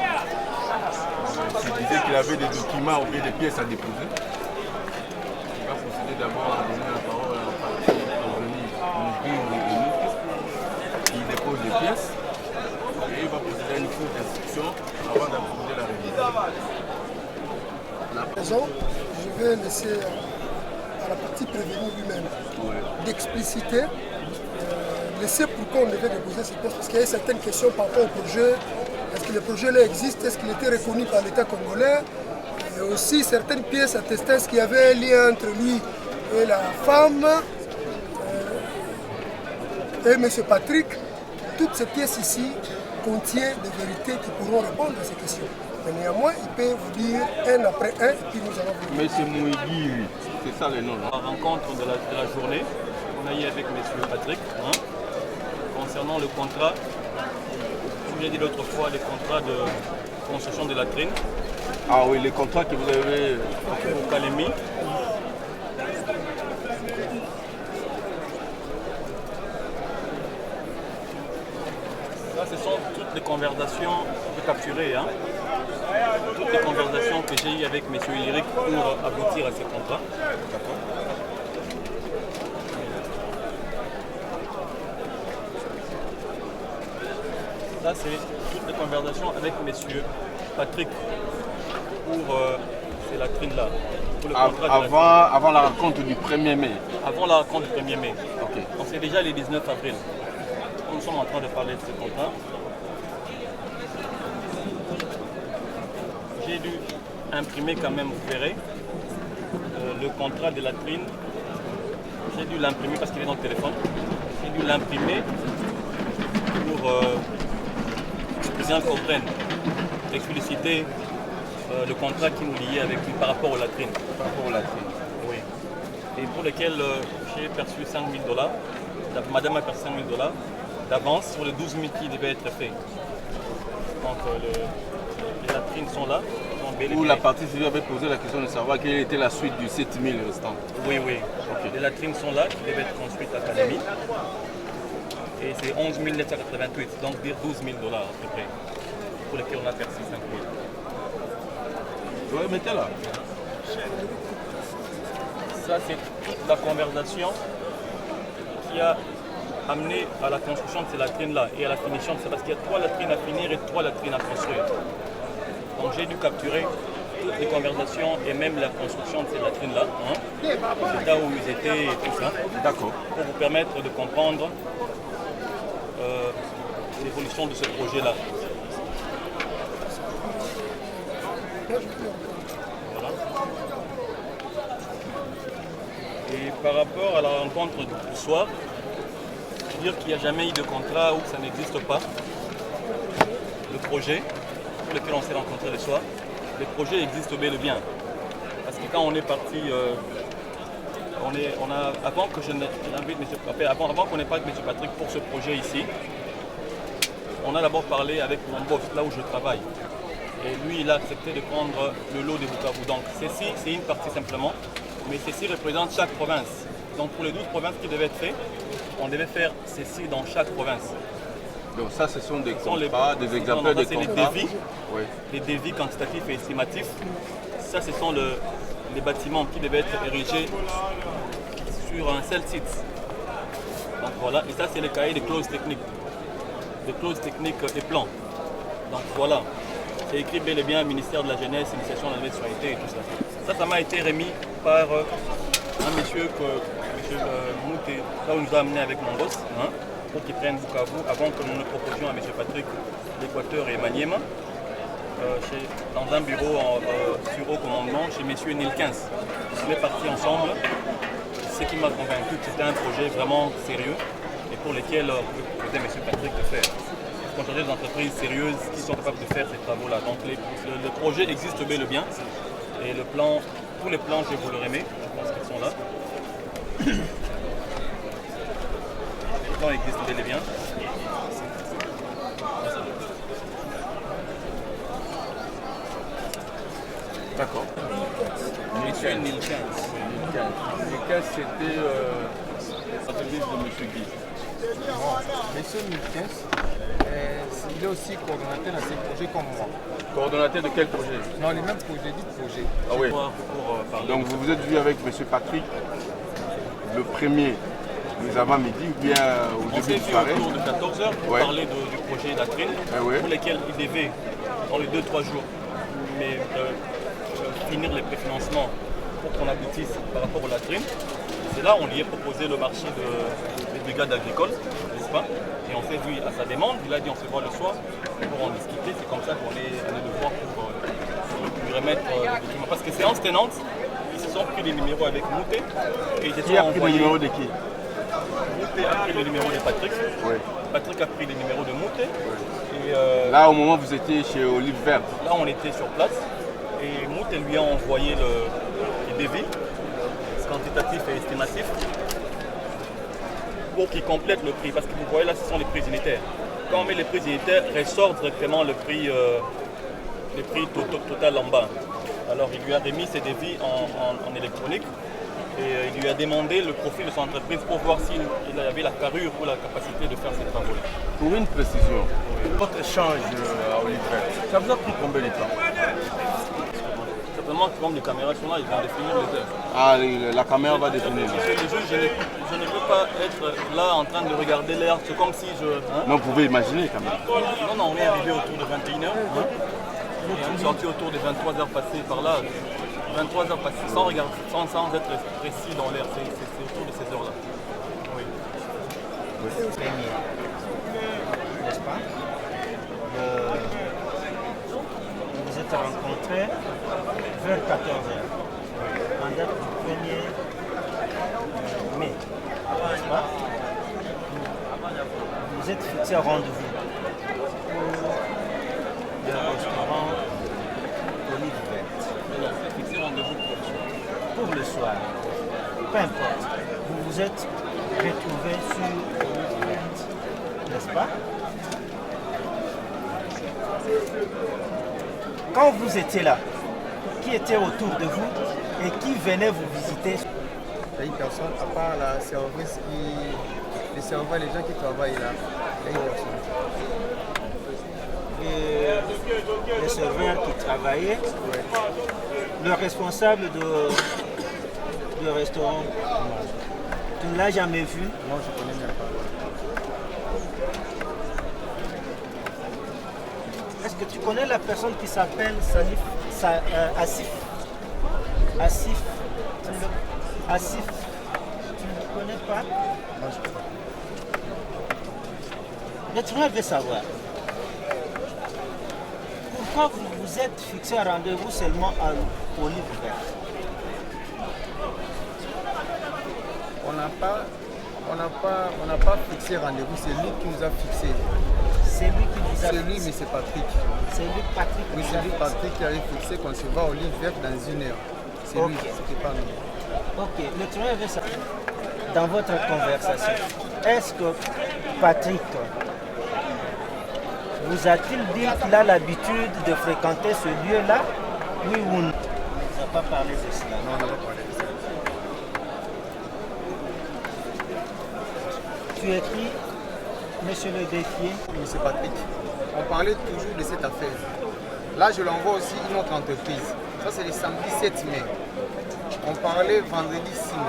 se disait qu'il avait des documents ou des pièces à déposer. Il va procéder d'abord à donner la parole à la partie revenue Mousguiri et Mousguiri. Il dépose des pièces et il va procéder à une courte instruction avant d'accorder la révision. La raison, je vais laisser à la partie prévenue lui-même d'expliciter, laisser pourquoi on devait déposer ces pièces, parce qu'il y a certaines questions par rapport au projet. Est-ce que le projet-là existe? Est-ce qu'il était reconnu par l'État congolais? Et aussi certaines pièces attestaient qu'il y avait un lien entre lui et la femme et M. Patrick. Toutes ces pièces ici contiennent des vérités qui pourront répondre à ces questions. Mais néanmoins, il peut vous dire un après un, et puis nous allons vous dire. M. Mouiguiri, c'est ça le nom. La rencontre de la journée qu'on a eu avec M. Patrick, concernant le contrat, comme j'ai dit l'autre fois, les contrats de construction de latrines. Ah oui, les contrats que vous avez au Kalemi. Là, ce sont toutes les conversations que j'ai capturées. Toutes les conversations que j'ai eues avec M. Iliric pour aboutir à ces contrats. Là, c'est toutes les conversations avec M. Patrick pour ces latrines-là. Avant la rencontre du 1er mai. Avant la rencontre du 1er mai. Okay. Donc c'est déjà le 19 avril. Nous sommes en train de parler de ce contrat. J'ai dû imprimer quand même, vous verrez, le contrat de latrine. J'ai dû l'imprimer parce qu'il est dans le téléphone. J'ai dû l'imprimer pour que le président comprenne, expliciter le contrat qui nous liait avec lui par rapport aux latrines. Par rapport aux latrines. Oui. Et pour lesquels j'ai perçu 5 000 $. Madame a perçu 5 000 $ d'avance sur les 12 000 qui devaient être faits. Donc les latrines sont là. Où la partie civile avait posé la question de savoir quelle était la suite du 7 000 restant. Oui, oui. Okay. Les latrines sont là, qui devaient être construites à l'académie. Et c'est 11 988, donc dire 12 000 $ à peu près, pour lesquels on a perçu 5 000. Oui, mettez là. Ça, c'est toute la conversation qui a amené à la construction de ces latrines-là et à la finition de ça, parce qu'il y a 3 latrines à finir et 3 latrines à construire. Donc j'ai dû capturer toutes les conversations et même la construction de ces latrines-là, l'état où ils étaient et tout ça. D'accord. Pour vous permettre de comprendre l'évolution de ce projet-là. Voilà. Et par rapport à la rencontre du soir, dire qu'il n'y a jamais eu de contrat ou que ça n'existe pas. Le projet pour lequel on s'est rencontré le soir, le projet existe bel et bien. Parce que quand on est parti, avant que je n'invite M. Patrick, avant qu'on n'ait pas de M. Patrick pour ce projet ici, on a d'abord parlé avec mon boss, là où je travaille. Et lui, il a accepté de prendre le lot des Bukavu. Donc ceci, c'est une partie simplement, mais ceci représente chaque province. Donc pour les 12 provinces qui devaient être faites, on devait faire ceci dans chaque province. Donc ça, ce sont des contrats, des exemplaires de contrats. Les devis, les devis quantitatifs et estimatifs. Ça, ce sont les bâtiments qui devaient être érigés sur un seul site. Donc voilà, et ça, c'est le cahier des clauses techniques. Des clauses techniques et plans. Donc voilà, c'est écrit bel et bien ministère de la Jeunesse, Initiation de la Nationalité et tout ça. Ça m'a été remis par un monsieur Mouté, là où il nous a amené avec mon boss, pour qu'il prenne Bukavu avant que nous le proposions à M. Patrick l'Équateur et Maniema, dans un bureau sur haut commandement chez M. Nilkens. On est partis ensemble. Ce qui m'a convaincu que c'était un projet vraiment sérieux et pour lequel on pouvait M. Patrick de faire. Quand on a des entreprises sérieuses qui sont capables de faire ces travaux-là. Donc le projet existe bel et bien. Et le plan, tous les plans, je vous le remets. Je pense qu'ils sont là. Les plans existent bel et bien. D'accord. Monsieur Nilkens. Nilkens, c'était l'entreprise de M. Guy. Monsieur Nilkens, il est aussi coordonnateur dans ces projets comme moi. Coordonnateur de quel projet? Non, les mêmes projets, du projet. Ah oui. Donc vous vous êtes vu avec M. Patrick le premier, nous avant midi ou bien au début de soirée? On s'est vu autour de 14 h pour parler du projet Latrine, pour lequel il devait, dans les 2-3 jours, finir les préfinancements pour qu'on aboutisse par rapport aux latrines. C'est là où on lui a proposé le marché des brigades agricoles, n'est-ce pas? Et on s'est vu à sa demande, il a dit on se voit le soir pour en discuter. C'est comme ça qu'on est allé le voir pour lui remettre les documents. Parce que séance tenante, ils se sont pris les numéros avec Mouté. Qui a pris les numéros de qui? Mouté a pris les numéros de Patrick. Oui. Patrick a pris les numéros de Mouté. Et là, au moment où vous étiez chez Olive Verte? Là, on était sur place. Et Mouté lui a envoyé les devis quantitatifs et estimatifs pour qu'il complète le prix. Parce que vous voyez là, ce sont les prix unitaires. Quand on met les prix unitaires, ressort directement le prix total en bas. Alors il lui a remis ses devis en électronique et il lui a demandé le profil de son entreprise pour voir s'il avait la carrure ou la capacité de faire ces travaux-là. Pour une précision, votre échange à Olive Verte, ça vous a pris combien de temps? Simplement, comme les caméras sont là, ils vont définir les heures. Ah, la caméra va définir. Je ne peux pas être là en train de regarder l'heure, c'est comme si je... Non, vous pouvez imaginer quand même. Non, on est arrivé autour de 21 h. Et on est sorti autour des 23 h passées par là. 23 h passées, sans être précis dans l'heure, c'est autour de ces heures-là. Oui. N'est-ce pas? Vous êtes rencontrés vers 14 h. En date du 1er mai. N'est-ce pas? Vous êtes fixé à rendez-vous pour le restaurant Olive Verte. Non, c'est fixé rendez-vous pour le soir. Peu importe. Vous vous êtes retrouvés sur Olive Verte. N'est-ce pas? Quand vous étiez là, qui était autour de vous et qui venait vous visiter? Il y a une personne, à part la service les serveurs, les gens qui travaillent là, il y a une personne. Et les serveurs qui travaillaient, le responsable du restaurant, tu ne l'as jamais vu? Non, je ne connais même pas. Est-ce que tu connais la personne qui s'appelle Asif? Asif, tu ne le connais pas? Non, je ne connais pas. Mais tu veux savoir, pourquoi vous vous êtes fixé un rendez-vous seulement à Olive Verte? On n'a pas fixé rendez-vous, c'est lui qui nous a fixé. C'est lui qui nous a fixé? C'est lui, mais c'est Patrick. C'est lui, Patrick? Oui, c'est lui, Patrick, qui avait fixé qu'on se voit à Olive Verte dans 1 heure. C'est lui, c'était pas nous. Ok, mais tu veux savoir, dans votre conversation, est-ce que Patrick vous a-t-il dit qu'il a l'habitude de fréquenter ce lieu-là? Oui ou non? On n'a pas parlé de cela. Non, on n'a pas parlé de ça. Tu écris, monsieur le défier. Monsieur Patrick, on parlait toujours de cette affaire. Là, je l'envoie aussi une autre entreprise. Ça, c'est le samedi 7 mai. On parlait vendredi 6 mai.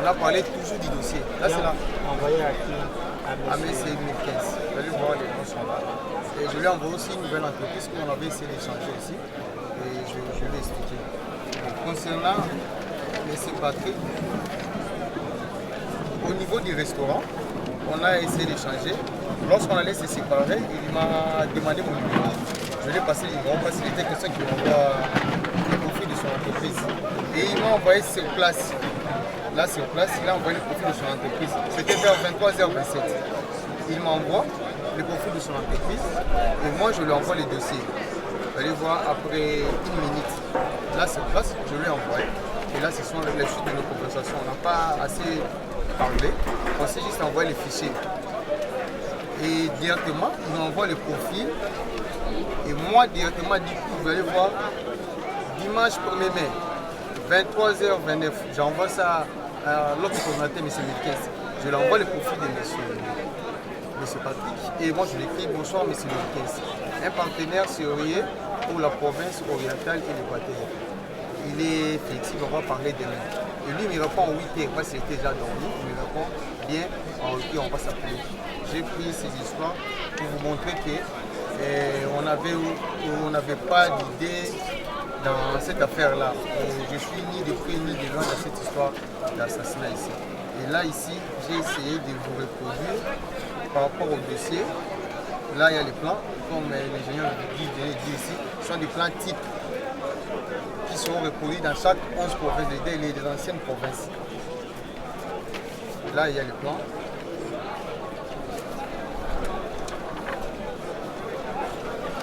On a parlé toujours du dossier. Là, c'est là. Envoyé à qui? À Messie 2015. Vous allez voir, les noms sont là. Et je lui ai envoyé aussi une nouvelle entreprise qu'on avait essayé d'échanger aussi. Et je lui ai expliqué. Donc, concernant M. Patrick, au niveau du restaurant, on a essayé d'échanger. Lorsqu'on allait se séparer, il m'a demandé mon numéro. Je lui ai passé le numéro parce qu'il était question qui m'envoie le profil de son entreprise. Et il m'a envoyé sur place. Là, sur place, il a envoyé le profil de son entreprise. C'était vers 23h27. Il m'envoie le profil de son entreprise et moi, je lui envoie les dossiers. Vous allez voir après une minute. Là, sur place, je lui ai envoyé. Et là, ce sont les suites de nos conversations. On n'a pas assez parlé. On s'est juste envoyé les fichiers. Et directement, il m'envoie le profil. Et moi, directement, du coup, vous allez voir, dimanche 1er mai, 23h29, j'envoie ça à l'autre coordinateur, M. Milkens. Je lui envoie le profil de M. Patrick. Et moi, je lui écris bonsoir, M. Milkens. Un partenaire sérieux pour la province orientale et l'Équateur. Il est flexible, on va parler demain. Et lui, il me répond en 8h, parce qu'il était déjà dormi. Il me répond bien, en 8h, on va s'appeler. J'ai pris ces histoires pour vous montrer qu'on n'avait pas d'idée dans cette affaire-là. Je suis ni de près ni de loin dans cette histoire d'assassinat ici. Et là, ici, j'ai essayé de vous reproduire par rapport au dossier. Là, il y a les plans, comme l'ingénieur dit ici, ce sont des plans types qui seront reproduits dans chaque 11 provinces, les anciennes provinces. Là, il y a les plans.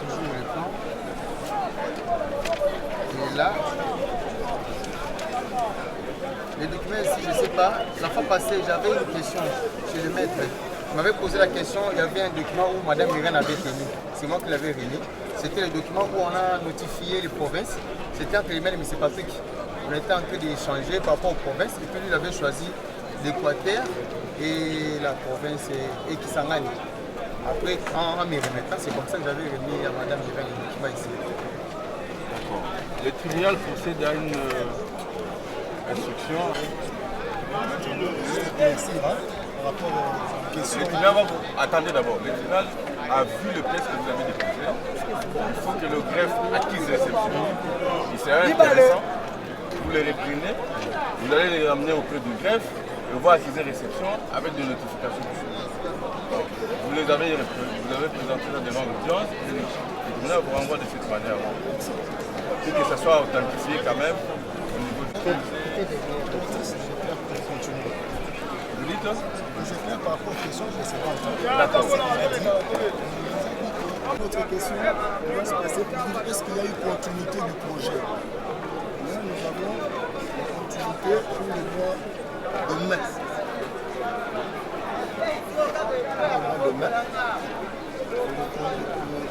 Toujours les plans. Et là, les documents ici, je ne sais pas. La fois passée, j'avais une question chez le maître. Il m'avait posé la question, il y avait un document où Mme Irène avait tenu. C'est moi qui l'avais remis. C'était le document où on a notifié les provinces. C'était entre les mains de M. Patrick. On était en train d'échanger par rapport aux provinces. Et puis lui, il avait choisi l'Équateur et la province et Kisangani. Après, en me remettant, c'est comme ça que j'avais remis à Mme Irène le document ici. D'accord. Le tribunal procède à une instruction. Le tribunal attendez d'abord. Le tribunal a vu le texte que vous avez déposé. Il faut que le greffe acquise réception. Il serait intéressant. Vous les reprenez, vous allez les ramener auprès du greffe et voir acquiser réception avec des notifications. Vous les avez présentés devant l'audience et le tribunal vous renvoie de cette manière. Pour que ça soit authentifié quand même au niveau du texte. Vous dites je fais par rapport aux questions, je ne sais pas. D'accord. Notre question doit se passer pour dire est-ce qu'il y a une continuité du projet. Là, nous avons une continuité pour le mois de mai.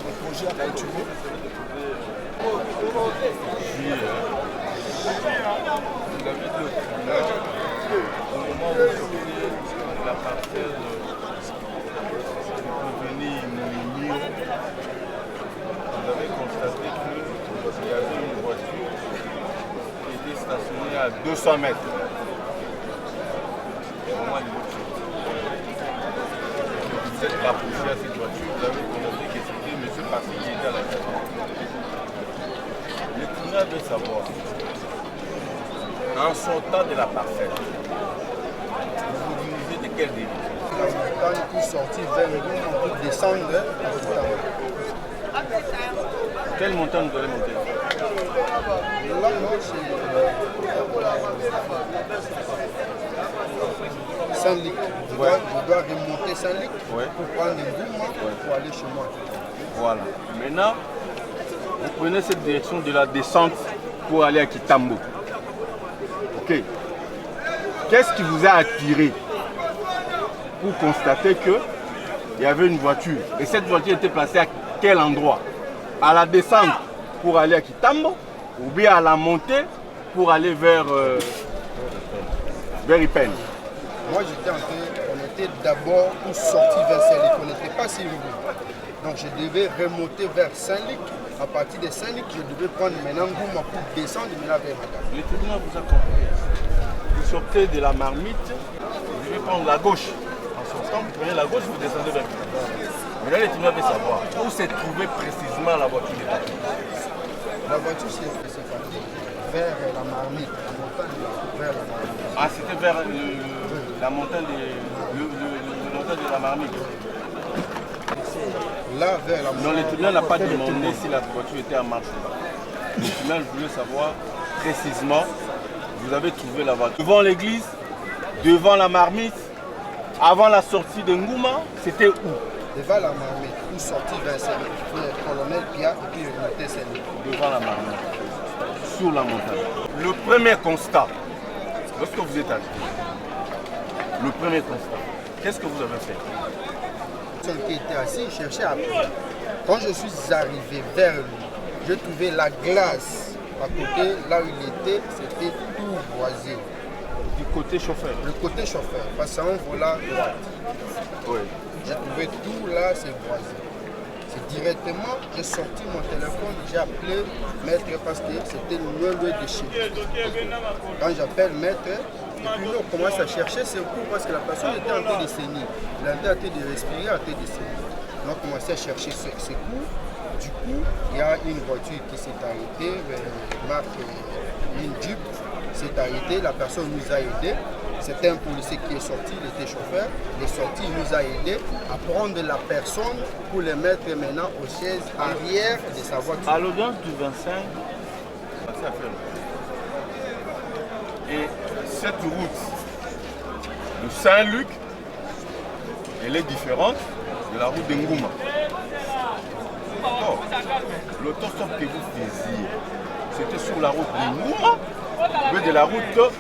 Le projet a continué. Vous avez dit au tribunal, au moment où vous sortez la parcelle du convenu Mio, vous avez constaté qu'il y avait une voiture qui était stationnée à 200 mètres. Au moment où vous êtes rapproché à cette voiture, vous avez constaté que c'était M. Patrick qui était à la tête. Le tribunal veut savoir, en sortant de la parcelle, vous vous dirigez de quelle direction? Quand il est sorti vers le pour descendre, quelle montagne vous allez monter? là, non, c'est Saint-Luc. Je dois remonter Saint-Luc pour prendre le mouvement pour aller chez moi. Voilà. Maintenant, vous prenez cette direction de la descente pour aller à Kitambo. Ok. Qu'est-ce qui vous a attiré pour constater qu'il y avait une voiture? Et cette voiture était placée à quel endroit? À la descente pour aller à Kitambo ou bien à la montée pour aller vers Ipen? Moi, j'étais en train, on était d'abord pour sortir vers Saint-Luc. On n'était pas si loin. Donc je devais remonter vers Saint-Luc. À partir de Saint-Luc, je devais prendre maintenant Ngouma pour descendre maintenant vers Madame. Le tribunal vous a compris. Vous sortez de la marmite, vous devez prendre la gauche. En sortant, vous prenez la gauche, vous descendez vers Madame. Mais là, le tribunal veut savoir où s'est trouvée précisément la voiture de Patrick. La voiture s'est partie vers la marmite, la montagne vers la marmite. Ah, c'était vers la montagne de la marmite. Là, vers la montagne. Non, le tribunal n'a pas demandé si la voiture était en marche. Le tribunal voulait savoir précisément, vous avez trouvé la voiture. Devant l'église, devant la marmite, avant la sortie de Ngouma, c'était où? Devant la marmite, pour sortir vers le colonel Pia et puis remonter Saint-Luc. Devant la marmite, sur la montagne. Le premier constat, lorsque vous êtes arrivé, le premier constat, qu'est-ce que vous avez fait? Celui qui était assis, il cherchait à prendre. Quand je suis arrivé vers lui, j'ai trouvé la glace à côté, là où il était, c'était tout boisé. Du côté chauffeur? Le côté chauffeur, parce qu'en voilà droite. Oui. J'ai trouvé tout là, c'est boisé. C'est directement, j'ai sorti mon téléphone, j'ai appelé maître parce que c'était loin de chez moi. Quand j'appelle maître, et puis nous on commence à chercher secours parce que la personne était en train de saigner. Il était en train de respirer, en train de saigner. On a commencé à chercher secours. Du coup, il y a une voiture qui s'est arrêtée, marque une Jeep s'est arrêtée, la personne nous a aidés. C'était un policier qui est sorti, il était chauffeur. Il est sorti, il nous a aidés à prendre la personne pour le mettre maintenant aux chaises arrière de sa voiture. À l'audience du 25, c'est à faire. Et cette route de Saint-Luc, elle est différente de la route de Ngouma. Oh, l'autostop que vous faisiez, c'était sur la route de Ngouma, ou de la route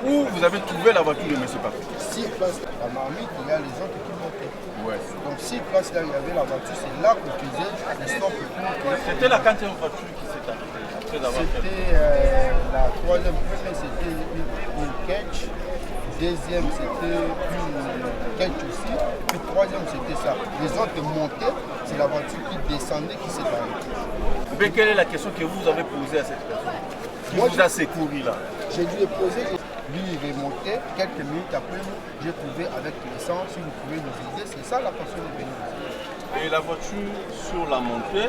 où vous avez trouvé la voiture de M. Patrick? 6 places à Marmite, il y a les autres qui montaient. Ouais. Donc 6 places là, il y avait la voiture, c'est là qu'on faisait les stops. C'était la quatrième voiture qui s'est arrêtée après avoir fait. C'était la troisième, première c'était une catch, deuxième c'était une catch aussi, puis troisième c'était ça. Les autres montaient, c'est la voiture qui descendait qui s'est arrêtée. Mais quelle est la question que vous avez posée à cette personne qui vous a secouru là? Je lui ai posé, lui il est monté, quelques minutes après, j'ai trouvé avec l'essence, si vous pouvez nous aider, c'est ça la personne est venue. Et la voiture sur la montée,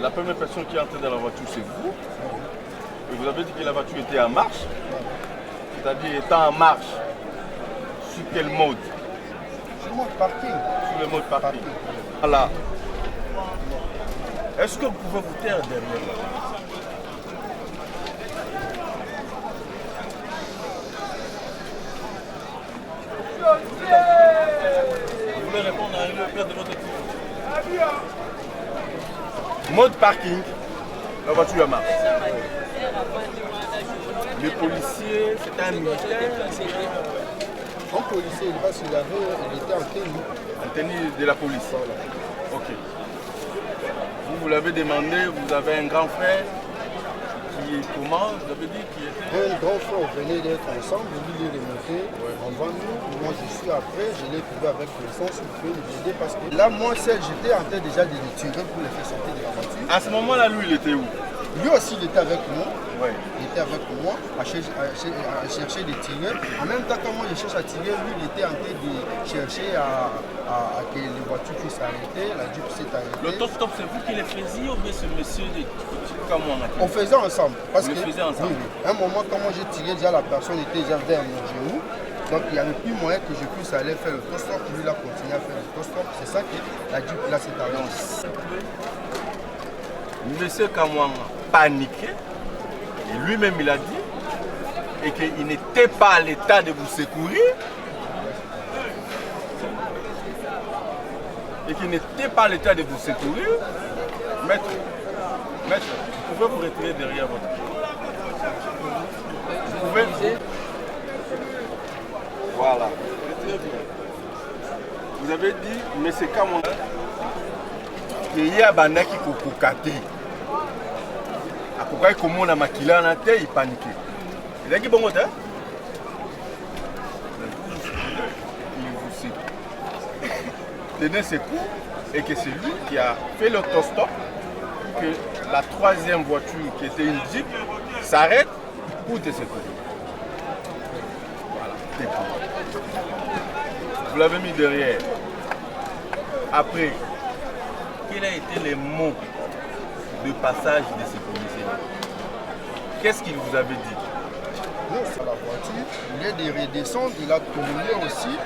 la première personne qui est entrée dans la voiture c'est vous. Et vous avez dit que la voiture était en marche, c'est-à-dire étant en marche, sur quel mode? Sur le mode parking. Sur le mode parking. Voilà. Est-ce que vous pouvez vous taire derrière là? Vous voulez répondre à une perte de votre équipe? Mode parking, la voiture marche. Le policier, c'est un militaire. Un policier, il était en tenue. En tenue de la police. Ok. Vous l'avez demandé, vous avez un grand frère qui est comment? Vous avez dit qui était? Un grand frère, on venait d'être ensemble, lui il est remonté avant nous. Moi je suis après, je l'ai trouvé avec l'essence, vous pouvez nous aider parce que là, moi seul, j'étais en train déjà de les tirer pour les faire sortir de la voiture. À ce moment-là, lui, il était où? Lui aussi, il était avec moi. Ouais. Il était avec moi à chercher des tireurs. En même temps, quand moi je cherche à tirer, lui, il était en train de chercher à que les voitures puissent s'arrêter. La Jeep s'est arrêtée. L'autostop, c'est vous qui le faisiez ou bien ce monsieur de comment on faisait ensemble. Parce vous que, le faisiez ensemble? Oui, à un moment, quand moi j'ai tiré, déjà la personne était déjà vers mon genou. Donc il n'y avait plus moyen que je puisse aller faire l'autostop. Lui, il a continué à faire l'autostop. C'est ça que la Jeep là s'est arrêtée. Monsieur Kamwanga paniqué, et lui-même il a dit, et qu'il n'était pas à l'état de vous secourir, et qu'il n'était pas à l'état de vous secourir. Maître, vous pouvez vous retirer derrière votre... Vous pouvez... Voilà. Vous avez dit, mais c'est Kamwanga, qu'il y a Bandaki Kokokate. Akokai komona makila na te, il paniqué. Il a dit bon, tenait ses coups et que c'est lui qui a fait l'autostop, que la troisième voiture qui était une Jeep s'arrête pour te secourir. Voilà, t'es cool. Vous l'avez mis derrière. Après, quels a été les mots de passage de ce policier-là? Qu'est-ce qu'il vous avait dit? Sur la voiture, il est de redescendre, il a tourné aussi.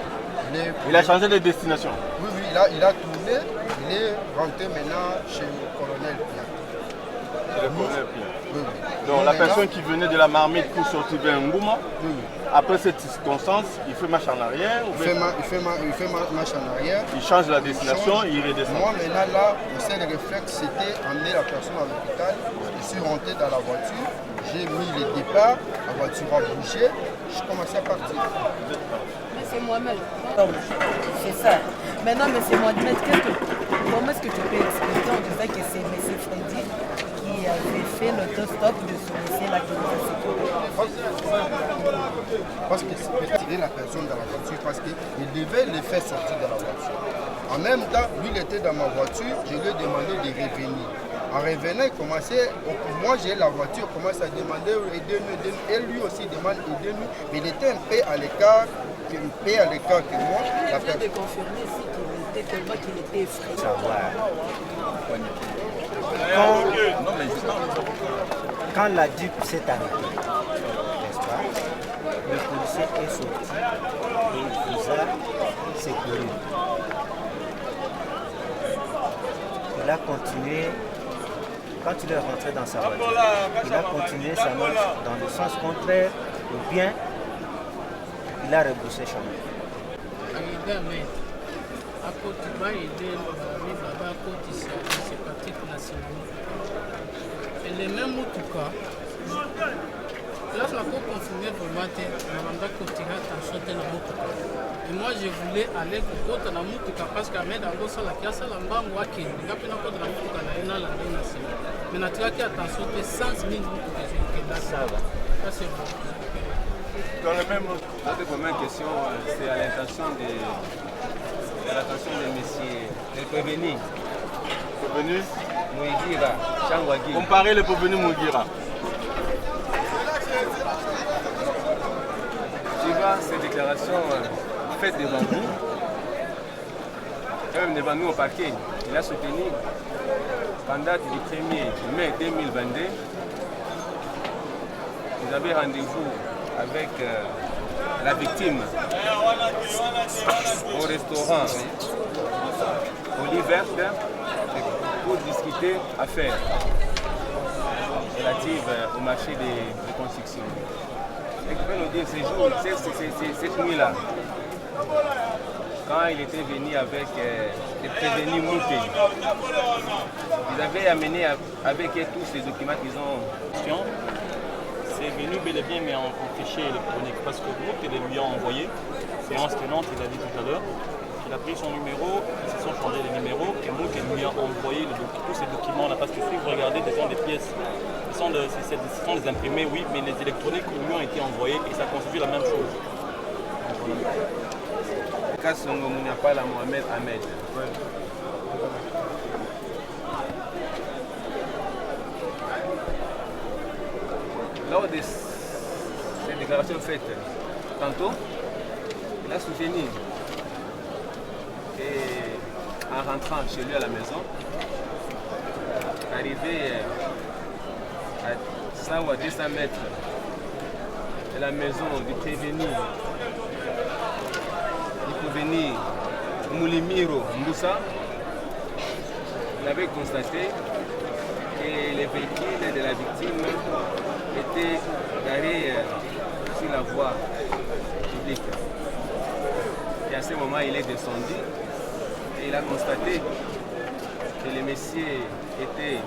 Il a changé de destination? Oui, il a tourné, il est rentré maintenant chez le colonel Pierre. Le colonel Pierre. Oui. Donc la personne qui venait de la marmite pour sortir vers Ngouma, après cette circonstance, il fait marche en arrière? Il fait marche en arrière. Il change la destination, il redescend. Moi maintenant là, le seul réflexe c'était emmener la personne à l'hôpital. Je suis rentré dans la voiture, j'ai mis le départ, la voiture a bougé, je commençais à partir. Mais c'est moi-même. C'est ça. Maintenant, M. Mohamed, comment est-ce que tu peux expliquer en disant que c'est M. Freddy qui avait fait l'autostop de ce monsieur-là qui nous a sécuré? Parce que c'est tirer la personne dans la voiture, parce qu'il devait le faire sortir de la voiture. En même temps, lui, il était dans ma voiture, je lui ai demandé de revenir. En revenant, il commençait, moi j'ai la voiture, il commence à demander aidez-nous, et lui aussi demande aidez-nous, mais il était un peu à l'écart que moi. Il vient de confirmer ici qu'il était tellement qu'il était effrayé. Quand la Duc s'est arrêtée, n'est-ce pas, le policier est sorti et il vous a secouru. Il a continué, quand il est rentré dans sa voiture, il a continué sa marche dans le sens contraire ou bien il a rebroussé chemin. À côté de à côté c'est parti national. Et les mêmes moutoukas, là je l'ai confirmé pour matin, je côté attention de la moutouka. Et moi je voulais aller côté de la moutouka parce qu'à mettre dans l'eau la casse à l'embarque ou à qui, il y a plein de la moutouka dans la nationale. Mais naturellement attention de 100 000 moutoukas. Ça va. Ça c'est bon. Dans le même autre première question, c'est à l'intention des messieurs, les prévenus. Prévenus Mouigira, Changwagi. Comparez les prévenus Mouigira. Suivant ces déclarations faites devant nous, même devant nous au parquet, il a soutenu qu'en date du 1er mai 2022, vous avez rendez-vous avec la victime au restaurant Olive Verte pour discuter affaires relatives au marché des constructions. Et vous pouvez nous dire ces jours, cette nuit-là, quand il était venu avec les prévenus Mouté, ils avaient amené avec eux tous ces documents qu'ils ont. C'est venu bel et bien mais en fichier électronique parce que vous qui lui a envoyé, séance tenante, il a dit tout à l'heure, il a pris son numéro, ils se sont changés les numéros et nous qui lui a envoyé tous ces documents-là parce que si vous regardez, ce sont des pièces, ce sont des imprimés, oui, mais les électroniques qui lui ont été envoyés et ça constitue la même chose. Kassongo Mouniapala Mohamed Ahmed. Lors de ces déclarations faites, tantôt, il a soutenu et en rentrant chez lui à la maison, arrivé à 100 ou à 200 mètres de la maison du prévenu Moulimiro Mboussa, il avait constaté que les véhicules de la victime étaient garés sur la voie publique. Et à ce moment, il est descendu et il a constaté que le monsieur était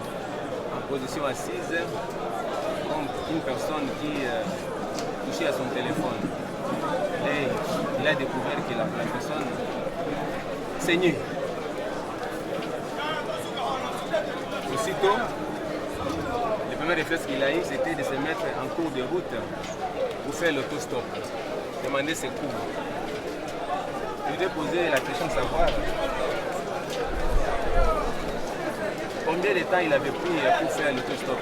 en position assise comme une personne qui touchait à son téléphone. Et il a découvert que la personne saignait. Aussitôt, le premier réflexe qu'il a eu, c'était de se mettre en cours de route pour faire l'autostop, demander secours. Je lui ai posé la question de savoir Combien de temps il avait pris pour faire l'autostop?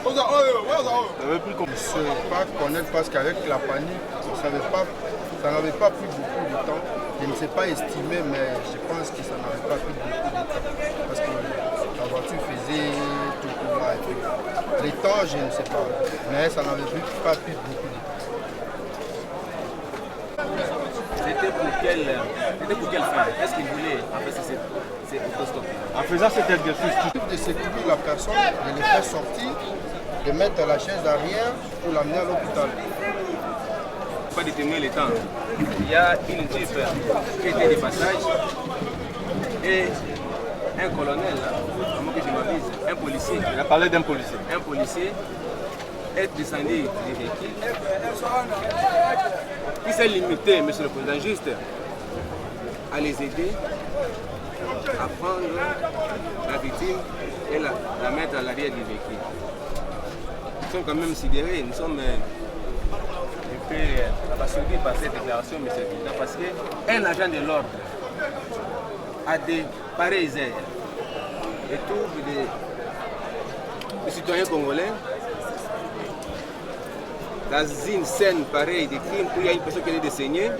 Je ne sais pas connaître parce qu'avec la panique, ça n'avait pas pris beaucoup de temps. Je ne sais pas estimer, mais je pense que ça n'avait pas pris beaucoup de temps. Parce que la voiture faisait tout pour là. Les temps, je ne sais pas. Mais ça n'avait pas pris beaucoup de temps. C'était pour quelle fin? Qu'est-ce qu'il voulait en fait ces autostops? En faisant cet exercice, De sécuriser la personne, de le faire sortir, de mettre la chaise arrière pour l'amener à l'hôpital. Pas déterminer le temps. Il y a une jeep qui était de passage et un colonel, à moins que je m'avise, un policier. Il a parlé d'un policier. Un policier est descendu du véhicule. Il s'est limité, monsieur le président, juste à les aider à prendre la victime et la mettre à l'arrière du véhicule. Nous sommes quand même sidérés, nous sommes un peu abasourdis par cette déclaration, monsieur le président, parce qu'un agent de l'ordre a des pareilles aides et trouve des citoyens congolais dans une scène pareille de crime où il y a une personne qui est saigner,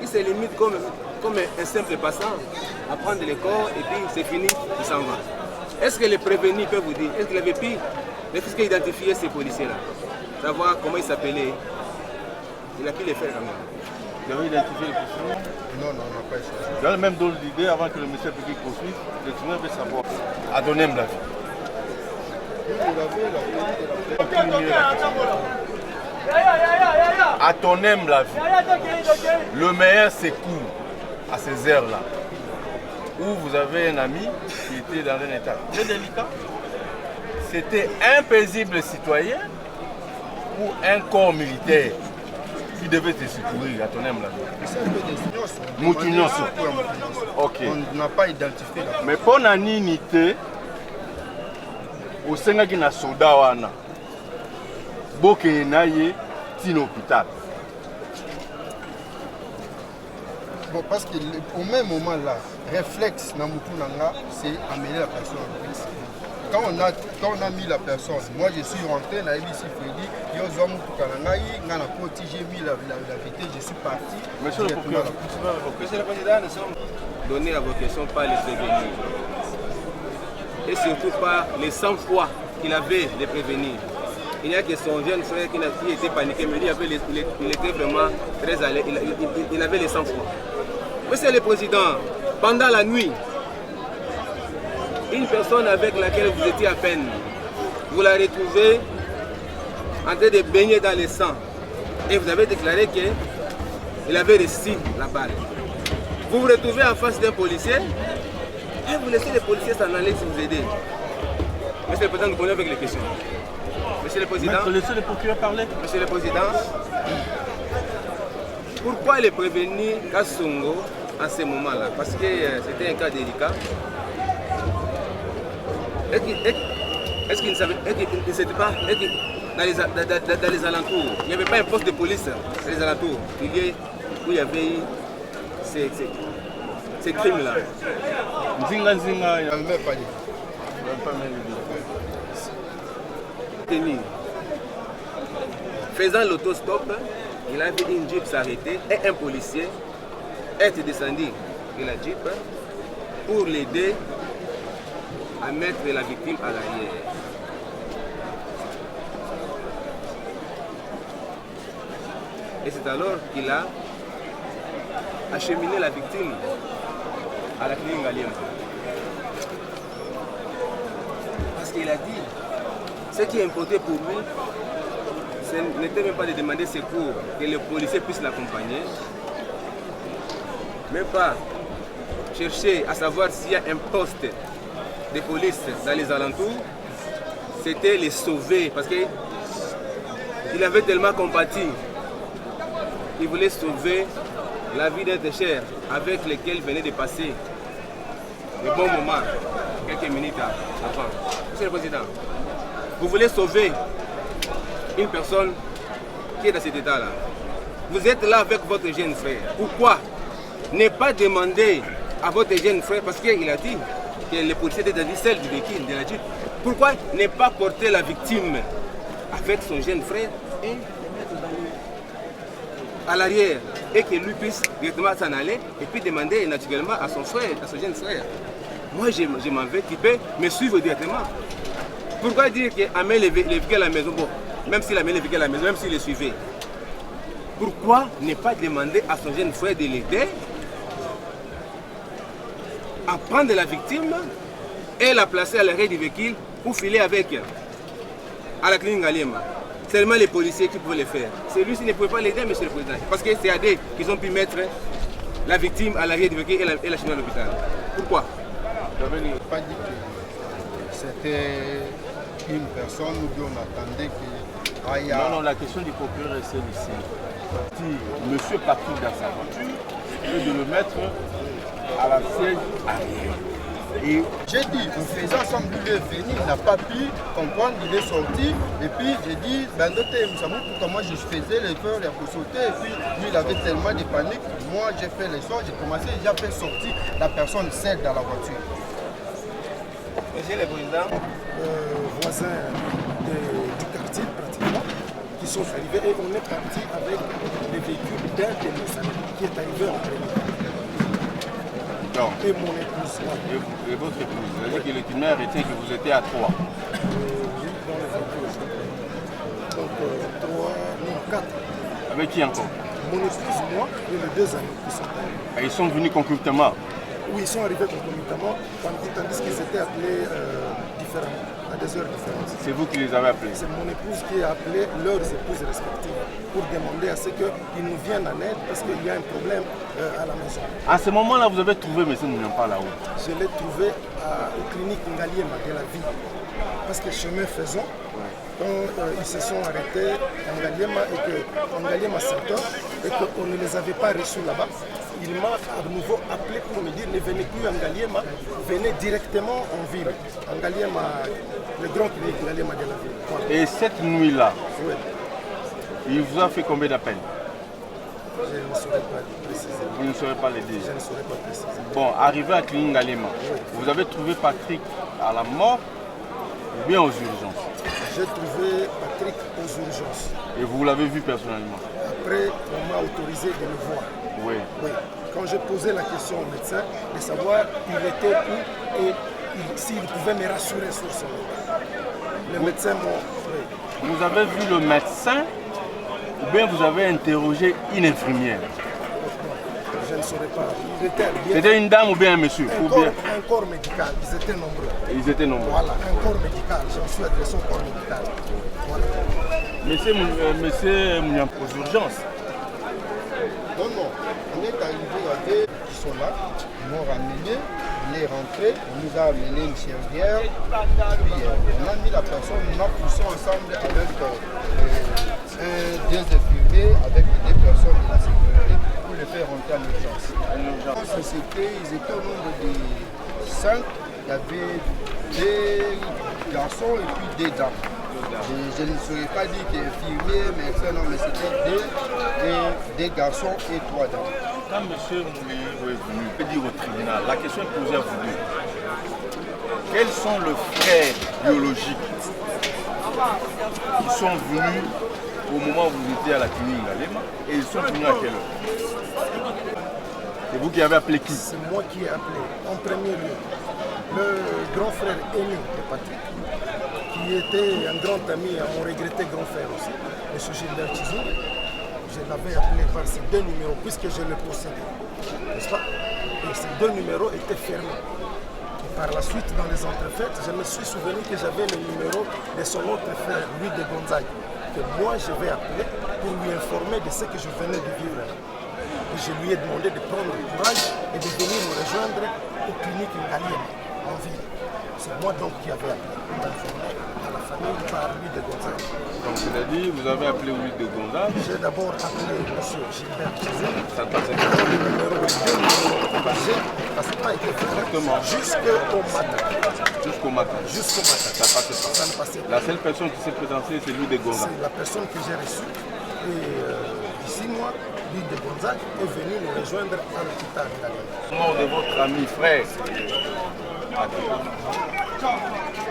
il se limite comme un simple passant à prendre le corps et puis c'est fini, il s'en va. Est-ce que les prévenus peuvent vous dire, est-ce qu'il avait pu identifier ces policiers-là? Savoir comment ils s'appelaient? Il a pu les faire quand même. Vous avez identifié les policiers? Non, on n'a pas échangé. Vous avez même d'autres idées avant que le ministère public poursuive. Le tribunal veut savoir. Adonnem la vie. À ton aime la vie. Le meilleur secours à ces heures-là, où vous avez un ami qui était dans un état très délicat, c'était un paisible citoyen ou un corps militaire qui devait te secourir à ton aime la vie. Ok. On n'a pas identifié la mais pour la unité, au Sénat qui n'a soda wana, boke naye tin hôpital. Bon, parce qu'au même moment là, réflexe dans Moutounanga, c'est amener la personne en police. Quand on a mis la personne, moi je suis rentré, dans ici Freddy, j'ai mis la vérité, je suis parti. Monsieur le procureur, Monsieur le Président, nous sommes donnés à vos questions par les prévenus. Et surtout par les 100 fois qu'il avait de prévenir. Il n'y a que son jeune frère qui était paniqué, mais il était vraiment très à l'aise, il avait les 100 fois. Monsieur le Président, pendant la nuit, une personne avec laquelle vous étiez à peine, vous la retrouvez en train de baigner dans le sang. Et vous avez déclaré qu'il avait reçu la balle. Vous vous retrouvez en face d'un policier et vous laissez les policiers s'en aller si vous aidez. Monsieur le Président, nous prenons avec les questions. Monsieur le Président. Laissez le procureur parler. Monsieur le Président, pourquoi les prévenir Kassongo à ce moment-là? Parce que c'était un cas délicat. Est-ce qu'il ne savait pas dans les alentours, il n'y avait pas un poste de police dans les alentours où il y avait eu ces crimes-là? Nzinga, il n'avait même pas dit. Faisant l'autostop, il a vu une jeep s'arrêter et un policier être descendu de la jeep pour l'aider à mettre la victime à l'arrière. Et c'est alors qu'il a acheminé la victime à la clinique Ngaliema. Parce qu'il a dit, ce qui est important pour lui, ce n'était même pas de demander secours, que le policier puisse l'accompagner, mais pas chercher à savoir s'il y a un poste de police dans les alentours, c'était les sauver parce qu'il avait tellement compati. Il voulait sauver la vie d'être cher avec lesquels venait de passer de bons moments, quelques minutes avant. Monsieur le Président, vous voulez sauver une personne qui est dans cet état-là. Vous êtes là avec votre jeune frère. Pourquoi ne pas demander à votre jeune frère, parce qu'il a dit que les policiers étaient dans celle du véhicule, de la Jeep. Pourquoi ne pas porter la victime avec son jeune frère et le mettre à l'arrière et que lui puisse directement s'en aller et puis demander naturellement à son frère, à son jeune frère. Moi, je m'en vais, tu peux me suivre directement. Pourquoi dire qu'Amel les véhicules à la maison, bon, même s'il amène les véhicules à la maison, même s'il les suivait, pourquoi ne pas demander à son jeune frère de l'aider à prendre la victime et la placer à l'arrière du véhicule pour filer avec à la clinique Ngaliema? Seulement les policiers qui pouvaient le faire. Celui-ci ne pouvait pas l'aider, monsieur le président. Parce que c'est à des qu'ils ont pu mettre la victime à l'arrière du véhicule et la chiner à l'hôpital. Pourquoi? Je n'avais pas dit que c'était une personne ou bien on attendait que... Non, la question du procureur est celle-ci. Si monsieur partit dans sa voiture, et de le mettre à la siège arrière. Et j'ai dit, en faisant semblant qu'il est venu, il n'a pas pu comprendre, il est sorti. Et puis j'ai dit, ben pourquoi moi je faisais l'effort, il a sauté. Et puis lui il avait tellement de panique. Moi j'ai fait l'effort, j'ai commencé, j'ai fait sortir la personne seule dans la voiture. Monsieur le Président, voisins du quartier pratiquement, qui sont arrivés et on est parti avec les véhicules d'un de nos amis qui est arrivé en premier. Et mon épouse. Et votre épouse, vous avez dit que l'itinéraire était que vous étiez à 3. Oui, dans les véhicules. Donc 3, non 4. Avec qui encore? Mon épouse, moi et les deux amis qui sont arrivés. Et ils sont venus concomitamment? Oui, ils sont arrivés concomitamment, tandis qu'ils étaient appelés différemment, à des heures différentes. C'est vous qui les avez appelés? C'est mon épouse qui a appelé leurs épouses respectives pour demander à ce qu'ils nous viennent en aide parce qu'il y a un problème à la maison. À ce moment-là, vous avez trouvé M. Mouniampa là-haut? Je l'ai trouvé aux cliniques Ngaliema de la ville. Parce que chemin faisant, quand ils se sont arrêtés en Ngaliema et qu'en Ngaliema Center et qu'on ne les avait pas reçus là-bas, il m'a à nouveau appelé pour me dire ne venez plus en Ngaliema, venez directement en ville. En Ngaliema, le grand clinique Ngaliema de la ville. Voilà. Et cette nuit-là, oui, il vous a fait combien d'appels? Je ne saurais pas préciser. Vous ne saurez pas les dire? Je ne saurais pas préciser. Bon, arrivé à clinique Ngaliema, vous avez trouvé Patrick à la mort ou bien aux urgences? J'ai trouvé Patrick aux urgences. Et vous l'avez vu personnellement? Après, on m'a autorisé de le voir. Oui. Oui. Quand j'ai posé la question au médecin de savoir il était où et s'il pouvait me rassurer sur son état. Le médecin m'a... Oui. Vous avez vu le médecin ou bien vous avez interrogé une infirmière? Je ne saurais pas. C'était une dame ou bien un monsieur? Un corps médical, ils étaient nombreux. Ils étaient nombreux. Voilà, un corps médical. Je me suis adressé au corps médical. Voilà. Monsieur Mouniampa, aux urgences? Non, on est arrivé à deux qui sont là, ils m'ont ramené, il est rentré, on nous a amené une chirurgienne, puis on a mis la personne, on a poussé ensemble avec deux infirmiers, avec deux personnes de la sécurité pour les faire rentrer en urgence. Ils étaient au nombre de 5, il y avait des garçons et puis des dames. Je ne saurais pas dire qu'il est infirmier, médecin, non, mais c'était des garçons et 3 dames. Quand M. Mouli est venu, il peut dire au tribunal, la question est posée à vous deux. Quels sont les frères biologiques qui sont venus au moment où vous étiez à la clinique Ngaliema et ils sont venus à quelle heure? C'est vous qui avez appelé qui? C'est moi qui ai appelé en premier lieu le grand frère aîné de Patrick, qui était un grand ami à mon regretté grand frère aussi, M. Gilbert Chizou. Je l'avais appelé par ces deux numéros puisque je le possédais, n'est-ce pas? Et ces deux numéros étaient fermés. Et par la suite, dans les entrefaites, je me suis souvenu que j'avais le numéro de son autre frère, Louis de Gonzague, que moi je vais appeler pour lui informer de ce que je venais de vivre. Et je lui ai demandé de prendre le courage et de venir me rejoindre aux cliniques Ngaliema en ville. C'est moi donc qui avais appelé pour m'informer à la famille par Louis de Gonzague. Donc c'est-à-dire vous avez appelé Louis de Gonzague? J'ai d'abord appelé M. Gilbert Chizou. Ça ne passait pas. Le numéro 2, ça n'a pas été fait jusqu'au matin. Jusqu'au matin? Jusqu'au matin. Ça ne passait pas? Ça ne passait pas. La seule personne qui s'est présentée, c'est Louis de Gonzague? C'est la personne que j'ai reçue. Et ici, moi, Louis de Gonzague, est venu nous rejoindre à l'hôpital. Mort de votre ami, frère.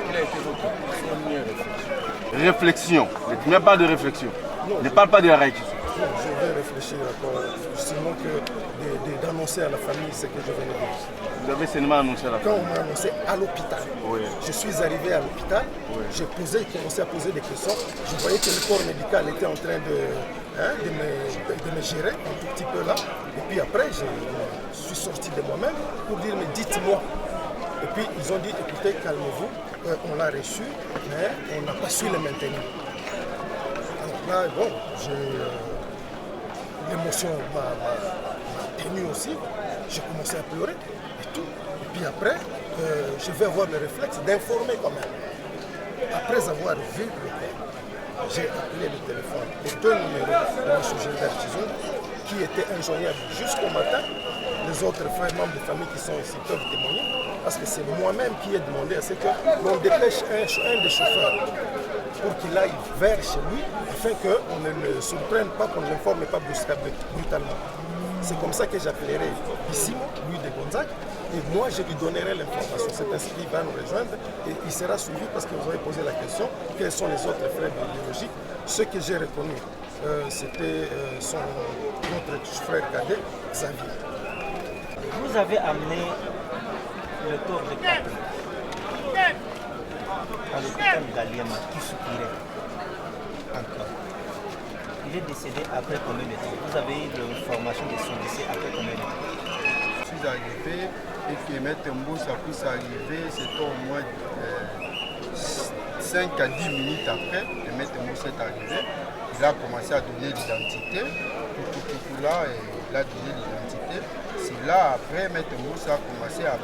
Quelle a été votre première réflexion? Il n'y a pas de réflexion. Ne parle pas de la réaction. Non, je vais réfléchir encore, sinon que d'annoncer à la famille ce que je venais de dire. Vous avez seulement annoncé à la Quand famille? on m'a annoncé à l'hôpital, je suis arrivé à l'hôpital, j'ai commencé à poser des questions. Je voyais que le corps médical était en train de me gérer un tout petit peu là. Et puis après, je suis sorti de moi-même pour dire, mais dites-moi. Et puis ils ont dit, écoutez, calmez-vous, on l'a reçu, mais on n'a pas su le maintenir. Alors là, bon, l'émotion m'a tenu aussi. J'ai commencé à pleurer et tout. Et puis après, je vais avoir le réflexe d'informer quand même. Après avoir vu le corps, j'ai appelé le téléphone, les deux numéros de M. Gilbert Tizou, qui étaient injoignables jusqu'au matin. Les autres frères membres de famille qui sont ici peuvent témoigner, parce que c'est moi-même qui ai demandé à ce qu'on dépêche un des chauffeurs pour qu'il aille vers chez lui, afin qu'on ne le surprenne pas, qu'on ne l'informe pas brutalement. C'est comme ça que j'appellerai ici, lui de Gonzague, et moi je lui donnerai l'information. C'est ainsi qu'il va nous rejoindre et il sera suivi parce que vous avez posé la question, quels sont les autres frères biologiques. Ce que j'ai reconnu, c'était notre frère cadet, Xavier. Vous avez amené le corps de Patrick à l'hôpital d'Aliema qui soupirait encore. Il est décédé après combien de temps? Vous avez eu l'information de son décès après combien de temps? Je suis arrivé et que Maître Mboussa puisse arriver, c'était au moins 5 à 10 minutes après que Maître Mboussa est arrivé. Il a commencé à donner l'identité, tout là, et il a donné l'identité. C'est là, après, Maître Mboussa a commencé à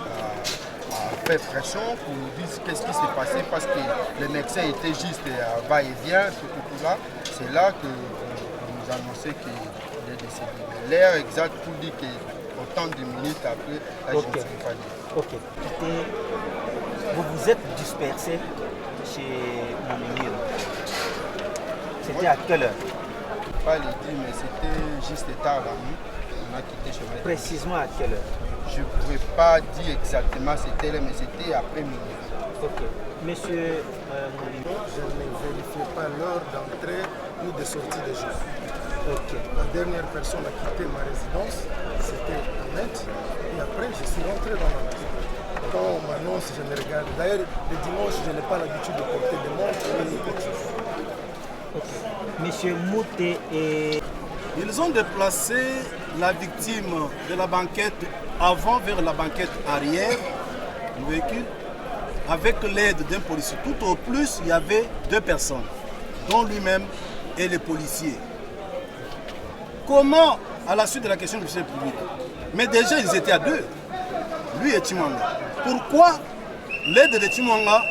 faire pression pour nous dire qu'est-ce qui s'est passé parce que les médecins étaient juste à va-et-vient, tout là. C'est là que nous annonçait qu'il est décédé. Mais l'heure exacte pour dire qu'autant de minutes après, là, je ne sais pas dire. Ok. Vous vous êtes dispersé chez Moumini. C'était à quelle heure? Je ne peux pas le dire, mais c'était juste tard la nuit. On a quitté chez moi. Précisément à quelle heure? Je ne pourrais pas dire exactement c'était là, mais c'était après minuit. Ok. Monsieur Moulino, je ne vérifie pas l'heure d'entrée ou de sortie des jours. Ok. La dernière personne à quitter ma résidence, c'était Ahmed. Et après, je suis rentré dans ma maison. Quand on m'annonce, je me regarde. D'ailleurs, le dimanche, je n'ai pas l'habitude de porter des montres ou quelque chose. Ok. Monsieur Mouté et... Ils ont déplacé la victime de la banquette avant vers la banquette arrière du véhicule avec l'aide d'un policier. Tout au plus, il y avait 2 personnes, dont lui-même et les policiers. Comment, à la suite de la question du ministère public, mais déjà ils étaient à 2, lui et Timanga. Pourquoi l'aide de Timanga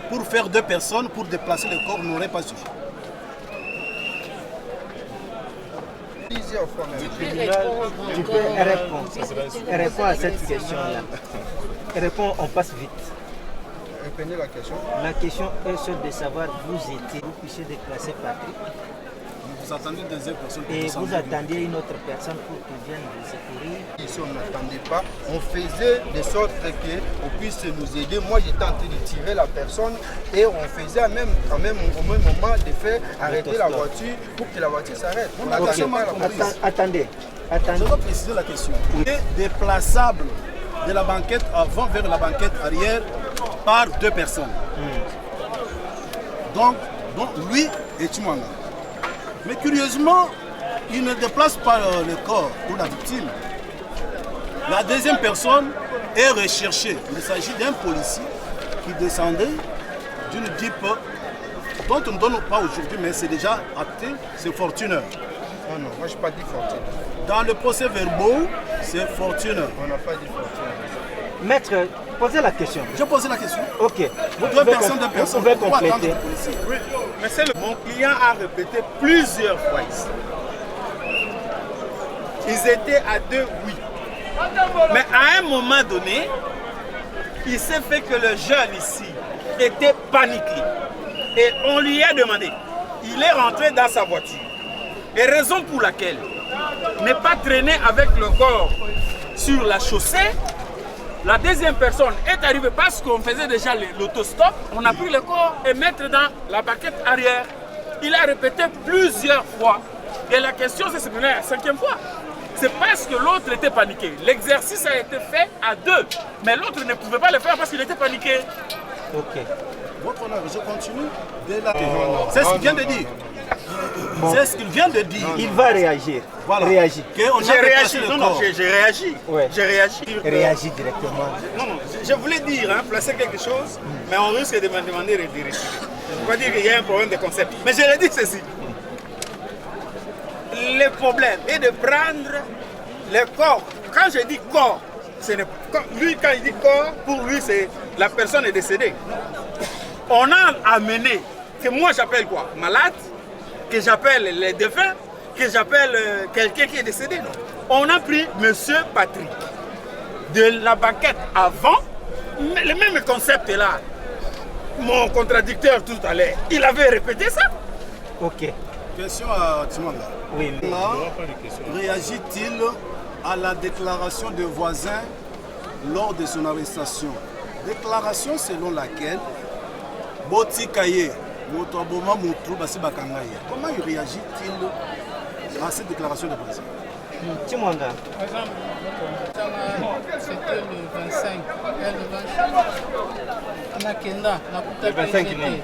pour faire 2 personnes pour déplacer le corps n'aurait pas suffi? Tu peux répondre à cette question-là. Réponds, on passe vite. Répondez la question. La question est celle de savoir vous puissiez déplacer Patrick. Vous attendez une deuxième personne pour et descendre. vous attendiez une autre personne pour qu'il vienne vous secourir. Ici on n'attendait pas, on faisait de sorte qu'on puisse nous aider. Moi j'étais en train de tirer la personne et on faisait au même moment de faire arrêter la voiture pour que la voiture s'arrête. Attendez. Je dois préciser la question. Il est déplaçable de la banquette avant vers la banquette arrière par 2 personnes. Donc lui et Timanga. Mais curieusement, il ne déplace pas le corps ou la victime. La deuxième personne est recherchée. Il s'agit d'un policier qui descendait d'une Jeep dont on ne donne pas aujourd'hui, mais c'est déjà acté, c'est Fortuner. Non, non, moi je n'ai pas dit Fortuner. Dans le procès verbal, c'est Fortuner. On n'a pas dit Fortuner. Maître, posez la question. Je posais la question. Ok. Vous pouvez compléter. Oui, mais c'est mon client a répété plusieurs fois ici. Ils étaient à 2, oui. Mais à un moment donné, il s'est fait que le jeune ici était paniqué. Et on lui a demandé. Il est rentré dans sa voiture. Et raison pour laquelle n'est pas traîné avec le corps sur la chaussée. La deuxième personne est arrivée parce qu'on faisait déjà l'autostop. On a pris le corps et mettre dans la baquette arrière. Il a répété plusieurs fois. Et la question, c'est maintenant la 5e fois. C'est parce que l'autre était paniqué. L'exercice a été fait à 2. Mais l'autre ne pouvait pas le faire parce qu'il était paniqué. Ok. Votre honneur, je continue. C'est ce qu'il vient de dire. Bon. C'est ce qu'il vient de dire. Il va réagir. Voilà. Réagir. J'ai réagi. Non, j'ai réagi. Ouais. J'ai réagi. Réagis directement. Non, je voulais dire, placer quelque chose, mais on risque de me demander de retirer. Je ne peux pas dire qu'il y a un problème de concept. Mais je l'ai dit ceci. Le problème est de prendre le corps. Quand je dis corps, lui, quand il dit corps, pour lui, c'est la personne est décédée. On a amené, que moi j'appelle quoi? Malade, que j'appelle les défunts, que j'appelle quelqu'un qui est décédé. Non. On a pris M. Patrick de la banquette avant, le même concept est là. Mon contradicteur tout à l'heure, il avait répété ça. Ok. Question à Timanda. Oui, réagit-il à la déclaration de voisins lors de son arrestation? Déclaration selon laquelle Boti Kaye, Motoboma Moutrou, Basi Bakangaye. Comment il réagit-il à cette déclaration de voisins? Timanda. Par exemple, c'était le 25. Et le 25, on a Kenda, le 25 qui n'est.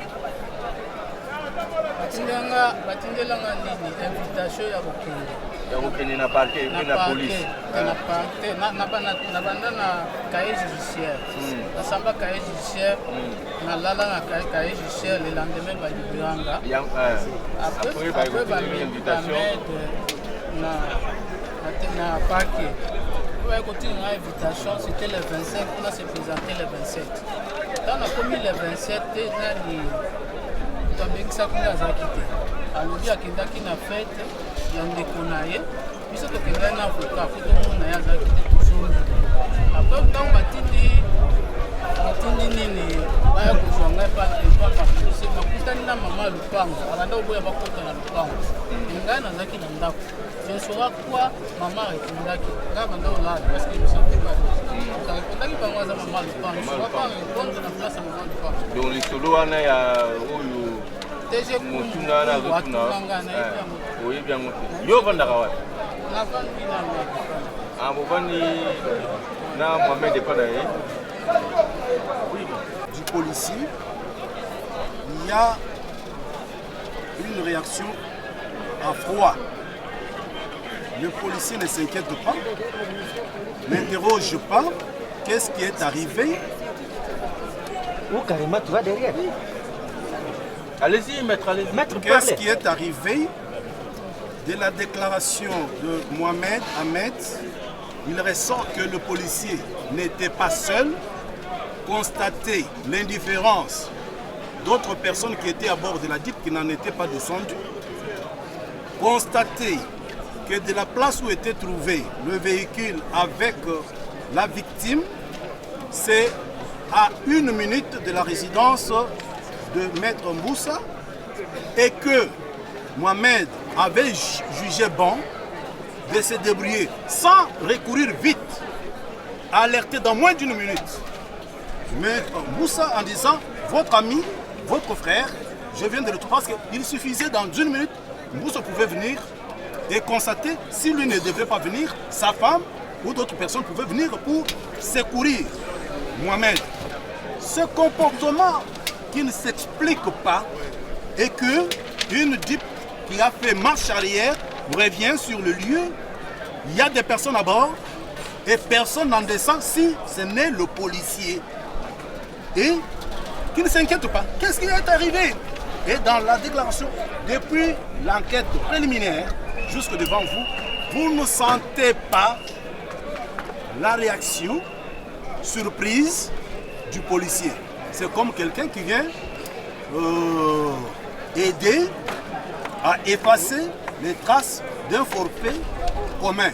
batindelanga nini invitation ya kokende na parquet na police na banda na cahier judiciaire nasamba cahier judiciaire nalala na cahier judiciaire le lendemain balibiranga après bamettre na parquet ouais continue na invitation c'était le 25 on a se présenté le 27 quand on a commis le 27 nani tobengisa kuna azalaki te alobi akendaki na fete ya ndeko na ye biso tokendaki na avocat fo tomona ye azalaki te tosombi apres ntango batindi nini baya kozwa ngai papapolisi bakutani na mama ya lupango abanda koboya bakota na lupango ngai nazalaki na ndako je ne saurais quoi mama akendaki ngai banda olala parce que akendaki bango aza mama ya lupango je ne saurais pas répondre na place ya mama ya lupango donc lisolo wana ya oyo motuna na azotuna oyebi yango te yo ovandaka wapi bovandi na Mohamed epa na ye du policier, il y a une réaction à froid. Le policier ne s'inquiète pas, n'interroge pas qu'est-ce qui est arrivé. Ou carrément tu vas derrière. Allez-y, maître, allez-y. Qu'est-ce qui est arrivé de la déclaration de Mohamed Ahmed? Il ressort que le policier n'était pas seul. Constater l'indifférence d'autres personnes qui étaient à bord de la DIP qui n'en étaient pas descendues. Constater que de la place où était trouvé le véhicule avec la victime, c'est à 1 minute de la résidence de Maître Moussa et que Mohamed avait jugé bon de se débrouiller sans recourir vite, à alerter dans moins d'1 minute. Maître Moussa en disant, votre ami, votre frère, je viens de le trouver parce qu'il suffisait dans 1 minute, Moussa pouvait venir et constater si lui ne devait pas venir, sa femme ou d'autres personnes pouvaient venir pour secourir Mohamed. Ce comportement qui ne s'explique pas est qu'une DIP qui a fait marche arrière revient sur le lieu, il y a des personnes à bord et personne n'en descend si ce n'est le policier. Et qui ne s'inquiète pas. Qu'est-ce qui est arrivé? Et dans la déclaration, depuis l'enquête préliminaire jusque devant vous, vous ne sentez pas la réaction surprise du policier. C'est comme quelqu'un qui vient aider à effacer les traces d'un forfait commun.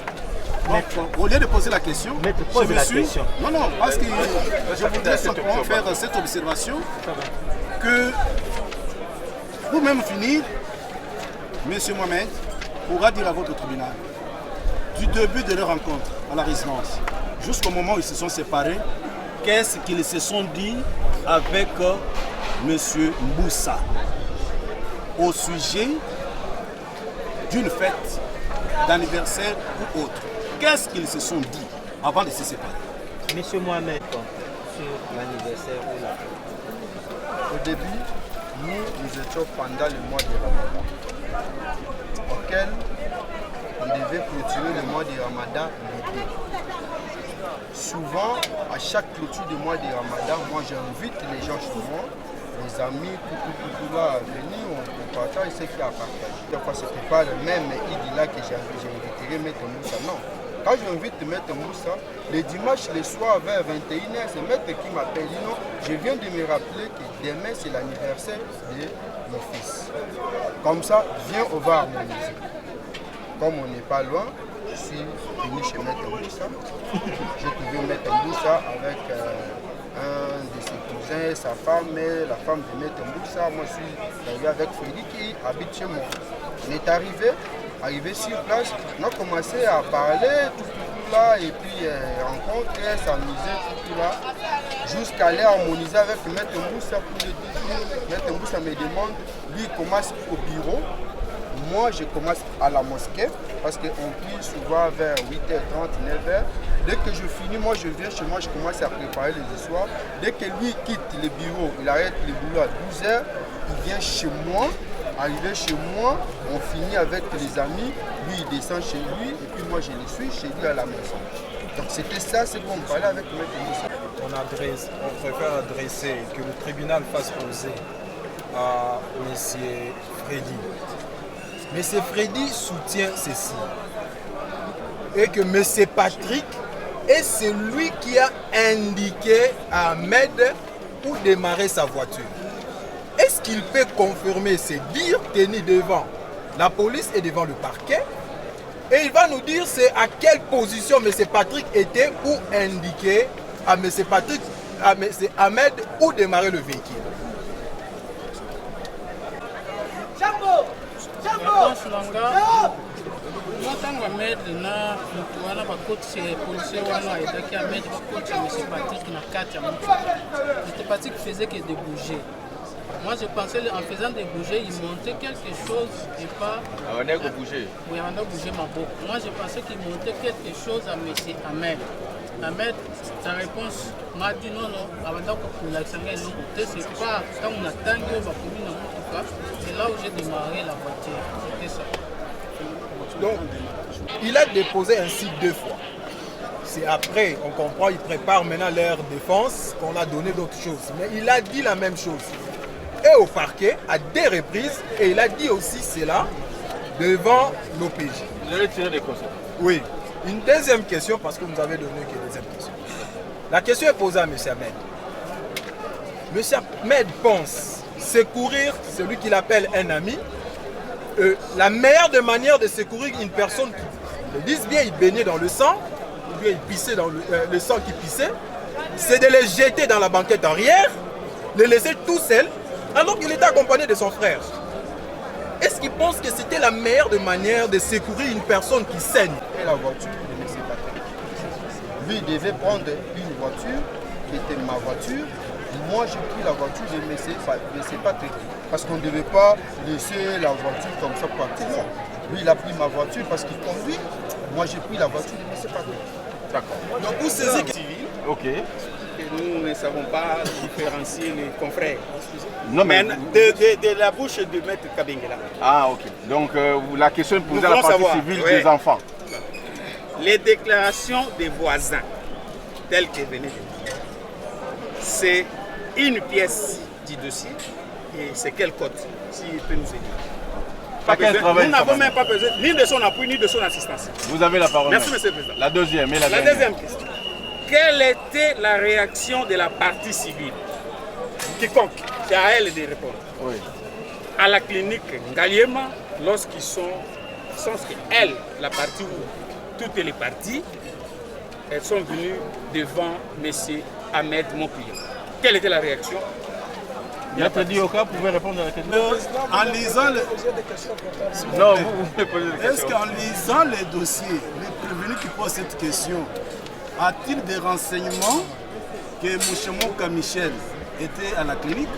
Donc, au lieu de poser la question, je me suis... Non, non, parce que je voudrais simplement faire cette observation que, pour même finir, M. Mohamed pourra dire à votre tribunal du début de leur rencontre à la résidence jusqu'au moment où ils se sont séparés, qu'est-ce qu'ils se sont dit avec M. Mboussa au sujet d'une fête d'anniversaire ou autre. Qu'est-ce qu'ils se sont dit avant de se séparer? Monsieur Mohamed, sur l'anniversaire ou la fête. Au début, nous étions pendant le mois de Ramadan, auquel on devait clôturer le mois de Ramadan l'été. Souvent, à chaque clôture du mois de Ramadan, moi j'invite les gens chez moi, les amis, tout là à venir, on partage ce qu'il y a à partager. Parfois, ce n'est pas le même Idi là que j'ai invité Maître Moussa, non. Quand j'invite Maître Moussa, le dimanche, le soir vers 21h, c'est Maître qui m'appelle, dit non, je viens de me rappeler que demain c'est l'anniversaire de mon fils. Comme ça, viens, on va harmoniser. Comme on n'est pas loin, je suis venu chez Maître Moussa. J'ai trouvé Maître Moussa avec un de ses cousins, sa femme, et la femme de Maître Moussa. Moi, je suis arrivé avec Frédéric qui habite chez moi. On est arrivé sur place, on a commencé à parler, tout là, et puis rencontrer, s'amuser, tout là, jusqu'à aller harmoniser avec Maître Moussa pour le dire. Maître Moussa me demande, lui il commence au bureau, moi je commence à la mosquée, parce qu'on prie souvent vers 8h30, 9h. Dès que je finis, moi je viens chez moi, je commence à préparer les histoires. Dès que lui quitte le bureau, il arrête le boulot à 12h, il vient chez moi. Arrivé chez moi, on finit avec les amis, lui il descend chez lui et puis moi je le suis chez lui à la maison. Donc c'était ça, c'est qu'on parlait avec le Maître Moussa. On préfère adresser que le tribunal fasse poser à M. Freddy. M. Freddy soutient ceci. Et que M. Patrick est celui qui a indiqué à Ahmed où démarrer sa voiture. Est-ce qu'il peut confirmer ces dires tenus devant la police et devant le parquet? Et il va nous dire c'est à quelle position M. Patrick était pour indiquer à M. Patrick, à M. Ahmed où démarrer le véhicule. Patrick faisait que de bouger. Moi je pensais en faisant des bouger, il montait quelque chose et pas. On a bougé. Oui, on a bougé ma bouche. Moi je pensais qu'il montait quelque chose à M. Ahmed. Ahmed, sa réponse m'a dit non, avant qu'on l'accélère, c'est pas quand on attend qu'on va communiquer dans mon cas, c'est là où j'ai démarré la voiture. C'était ça. Donc, il a déposé ainsi 2 fois. C'est après, on comprend, il prépare maintenant leur défense, qu'on a donné d'autres choses. Mais il a dit la même chose. Et au parquet, à 2 reprises, et il a dit aussi cela devant l'OPJ. Vous allez tirer des conséquences. Oui. Une deuxième question, parce que vous avez donné une deuxième question. La question est posée à M. Ahmed. M. Ahmed pense secourir celui qu'il appelle un ami. La meilleure des manières de secourir une personne qui, le disent bien, il baignait dans le sang, ou bien il pissait dans le sang qui pissait, c'est de les jeter dans la banquette arrière, les laisser tout seul, alors qu'il était accompagné de son frère. Est-ce qu'il pense que c'était la meilleure des manières de secourir une personne qui saigne? Et la voiture de M. Patrick. Lui, il devait prendre une voiture qui était ma voiture. Moi, j'ai pris la voiture de M. Patrick. Parce qu'on ne devait pas laisser la voiture comme ça partir. Non. Lui, il a pris ma voiture parce qu'il conduit. Moi, j'ai pris la voiture de M. Patrick. D'accord. Donc, vous saisissez civil. Ok. Et nous ne savons pas différencier les confrères. Non, mais de la bouche de Maître Kabengela. Ah, ok. Donc, la question est posée à la partie civile des enfants. Les déclarations des voisins, telles qu'elles venaient de dire, c'est une pièce du dossier. Et c'est quel code, s'il peut nous aider. Nous n'avons même pas besoin ni de son appui, ni de son assistance. Vous avez la parole. Merci, Monsieur le Président. La deuxième. La deuxième question. Quelle était la réaction de la partie civile? Quiconque, c'est à elle de répondre. Oui. À la clinique Ngaliema, lorsqu'ils sont elles, la partie où toutes les parties, elles sont venues devant M. Ahmed, mon client. Quelle était la réaction? Maître Dioka, vous pouvez répondre à la question. En lisant Non, vous pouvez poser des questions. Est-ce qu'en lisant les dossiers, les prévenu qui pose cette question. A-t-il des renseignements que Mouchemoka Michel était à la clinique,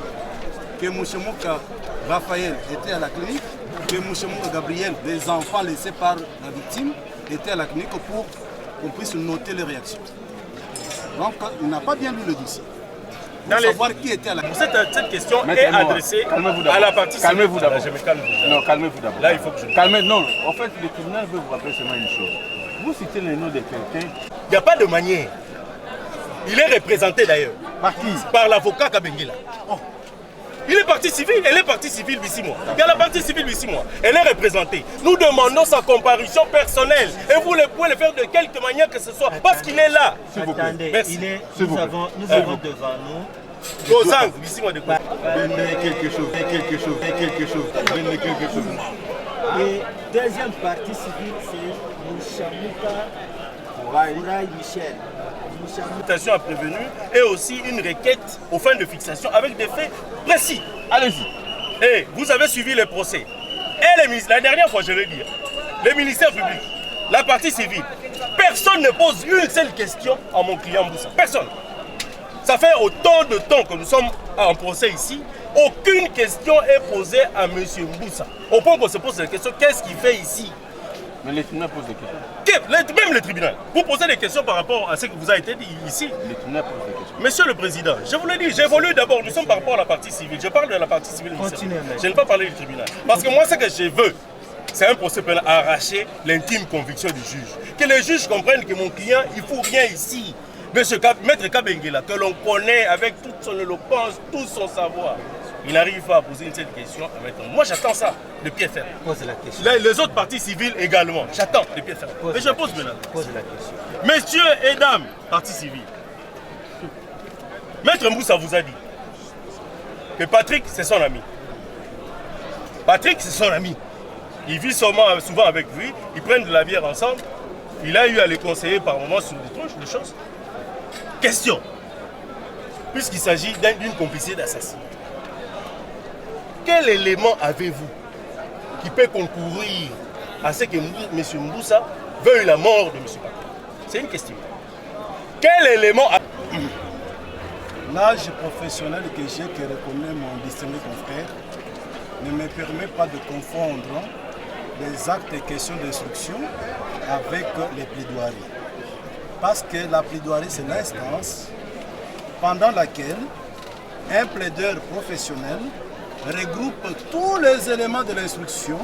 que Mouchemoka Raphaël était à la clinique, que Mouchemoka Gabriel, des enfants laissés par la victime, étaient à la clinique pour qu'on puisse noter les réactions. Donc, il n'a pas bien lu le dossier. Pour savoir qui était à la clinique. Cette question est adressée à la partie civile. Calmez-vous d'abord. Je me calme. Non, calmez-vous d'abord. Là, il faut que je... Calmez, non, en fait, le tribunal veut vous rappeler seulement une chose. Vous citez le nom de quelqu'un. Il n'y a pas de manière. Il est représenté d'ailleurs. Par qui? Par l'avocat Kabengela. Oh. Il est parti civil, elle est partie civile 8 mois. Il y a la partie civile 8 mois. Elle est représentée. Nous demandons sa comparution personnelle. Et vous pouvez le faire de quelque manière que ce soit. Parce qu'il est là. Attendez, nous avons devant nous. Gozang, 8 mois de quoi? Quelque chose. Et deuxième partie civile, c'est Mouchamouka Kouraï Michel. Invitation à prévenu et aussi une requête aux fins de fixation avec des faits précis. Allez-y. Et vous avez suivi les procès. Et la dernière fois, je l'ai dit, le ministère public, la partie civile, personne ne pose une seule question à mon client Mboussa. Personne. Ça fait autant de temps que nous sommes en procès ici. Aucune question est posée à M. Mboussa. Au point qu'on se pose la question, qu'est-ce qu'il fait ici? Mais le tribunal pose des questions. Même le tribunal. Vous posez des questions par rapport à ce que vous a été dit ici. Le tribunal pose des questions. Monsieur le Président, je vous l'ai dit, j'évolue d'abord. Nous sommes par rapport à la partie civile. Je parle de la partie civile. Je ne vais pas parler du tribunal. Parce que moi, ce que je veux, c'est un procès pénal arracher l'intime conviction du juge. Que les juges comprennent que mon client, il ne faut rien ici. Maître Kabengela, que l'on connaît avec toute son éloquence, tout son savoir. Il n'arrive pas à poser une telle question maintenant. Moi, j'attends ça de pied ferme. Pose la question. Les autres parties civiles également. J'attends de pied ferme. Mais je pose maintenant. Pose la question. Messieurs et dames, partie civile. Maître Mboussa vous a dit que Patrick, c'est son ami. Patrick, c'est son ami. Il vit souvent avec lui. Ils prennent de la bière ensemble. Il a eu à les conseiller par moments sur des tranches, des choses. Question. Puisqu'il s'agit d'une complicité d'assassinat. Quel élément avez-vous qui peut concourir à ce que M. Mboussa veuille la mort de M. Patrick? C'est une question. Quel élément L'âge professionnel que j'ai, que reconnaît mon distingué confrère, ne me permet pas de confondre les actes et questions d'instruction avec les plaidoiries. Parce que la plaidoirie, c'est l'instance pendant laquelle un plaideur professionnel regroupe tous les éléments de l'instruction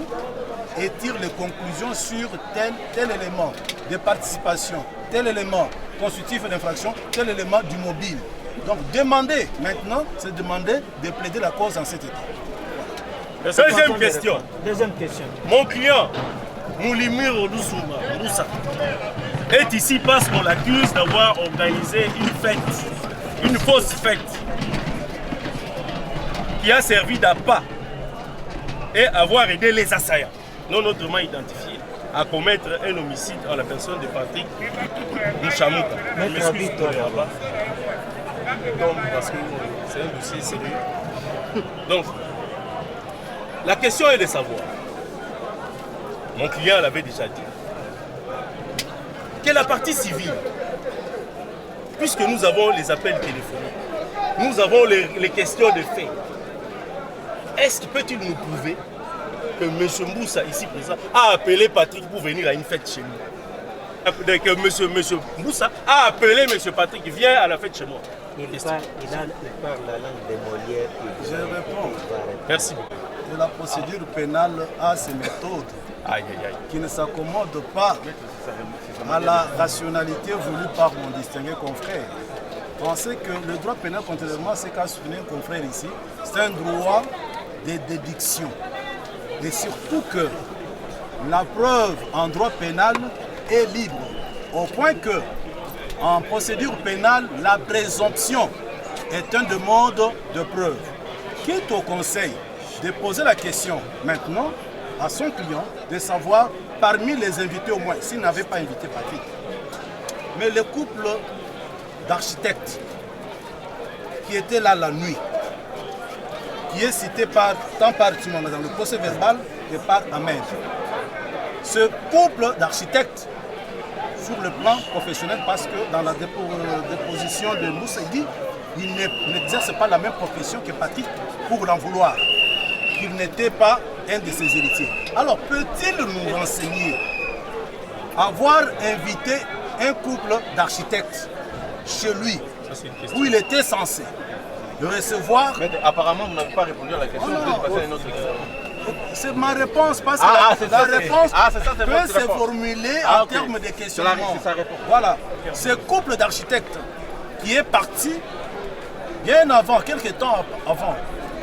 et tire les conclusions sur tel élément de participation, tel élément constitutif d'infraction, tel élément du mobile. Donc demander maintenant, c'est demander de plaider la cause en cet état. Deuxième question. Deuxième question. Mon client, Moulimir Olussuma, est ici parce qu'on l'accuse d'avoir organisé une fête, une fausse fête, qui a servi d'appât et avoir aidé les assaillants, non autrement identifiés, à commettre un homicide en la personne de Patrick Mouchamouka. Je m'excuse pour les rabats. Parce que c'est un dossier sérieux. Donc, la question est de savoir, mon client l'avait déjà dit, que la partie civile, puisque nous avons les appels téléphoniques, nous avons les questions de fait, est-ce que peut-il nous prouver que M. Mboussa, ici présent, a appelé Patrick pour venir à une fête chez nous? Que M. Mboussa a appelé M. Patrick, viens à la fête chez moi. Il parle la langue de Molière. Je réponds. Merci beaucoup. Que la procédure pénale a ses méthodes qui ne s'accommodent pas à la rationalité voulue par mon distingué confrère. Pensez que le droit pénal, contrairement à ce qu'a souligné un confrère ici, c'est un droit de déduction. Et surtout que la preuve en droit pénal est libre, au point que en procédure pénale, la présomption est un demande de preuve. Quitte au conseil de poser la question maintenant à son client de savoir parmi les invités au moins, s'il n'avait pas invité Patrick. Mais le couple d'architectes qui était là la nuit, qui est cité tant par Timon dans le procès verbal que par Ahmed. Ce couple d'architectes sur le plan professionnel parce que dans la déposition de Moussa, il dit qu'il n'exerce pas la même profession que Patrick pour l'en vouloir, qu'il n'était pas un de ses héritiers. Alors peut-il nous renseigner, avoir invité un couple d'architectes chez lui, où il était censé de recevoir... Mais apparemment, vous n'avez pas répondu à la question, vous êtes passé à une autre question. C'est ma réponse, parce que la réponse peut se formuler en termes de questionnement. Voilà, ce couple d'architectes qui est parti bien avant, quelques temps avant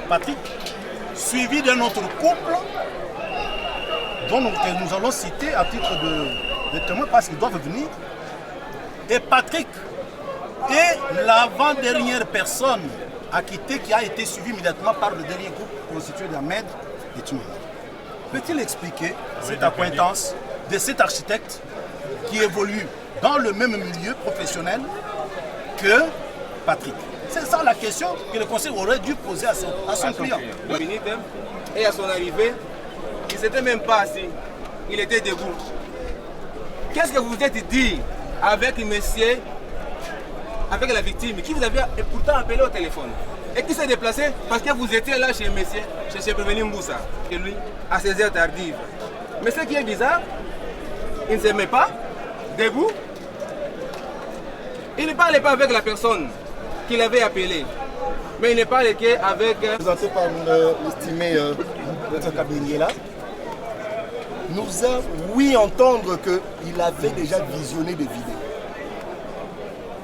Patrick, suivi d'un autre couple dont nous allons citer à titre de témoin parce qu'ils doivent venir. Et Patrick est l'avant-dernière personne à quitter qui a été suivie immédiatement par le dernier groupe constitué d'Ahmed et Timoun. Peut-il expliquer cette acquaintance de cet architecte qui évolue dans le même milieu professionnel que Patrick? C'est ça la question que le conseil aurait dû poser à son client. Et à son arrivée, il ne s'était même pas assis, il était debout. Qu'est-ce que vous vous êtes dit avec monsieur, avec la victime, qui vous avait pourtant appelé au téléphone et qui s'est déplacé parce que vous étiez là chez monsieur, chez Prévenu Mboussa, et lui, à 16h tardive. Mais ce qui est bizarre, il ne se met pas debout. Il ne parlait pas avec la personne qu'il avait appelée, mais il ne parlait qu'avec... Présenté par l'estimé notre cabinet là, nous a oui entendre qu'il avait déjà visionné des vidéos.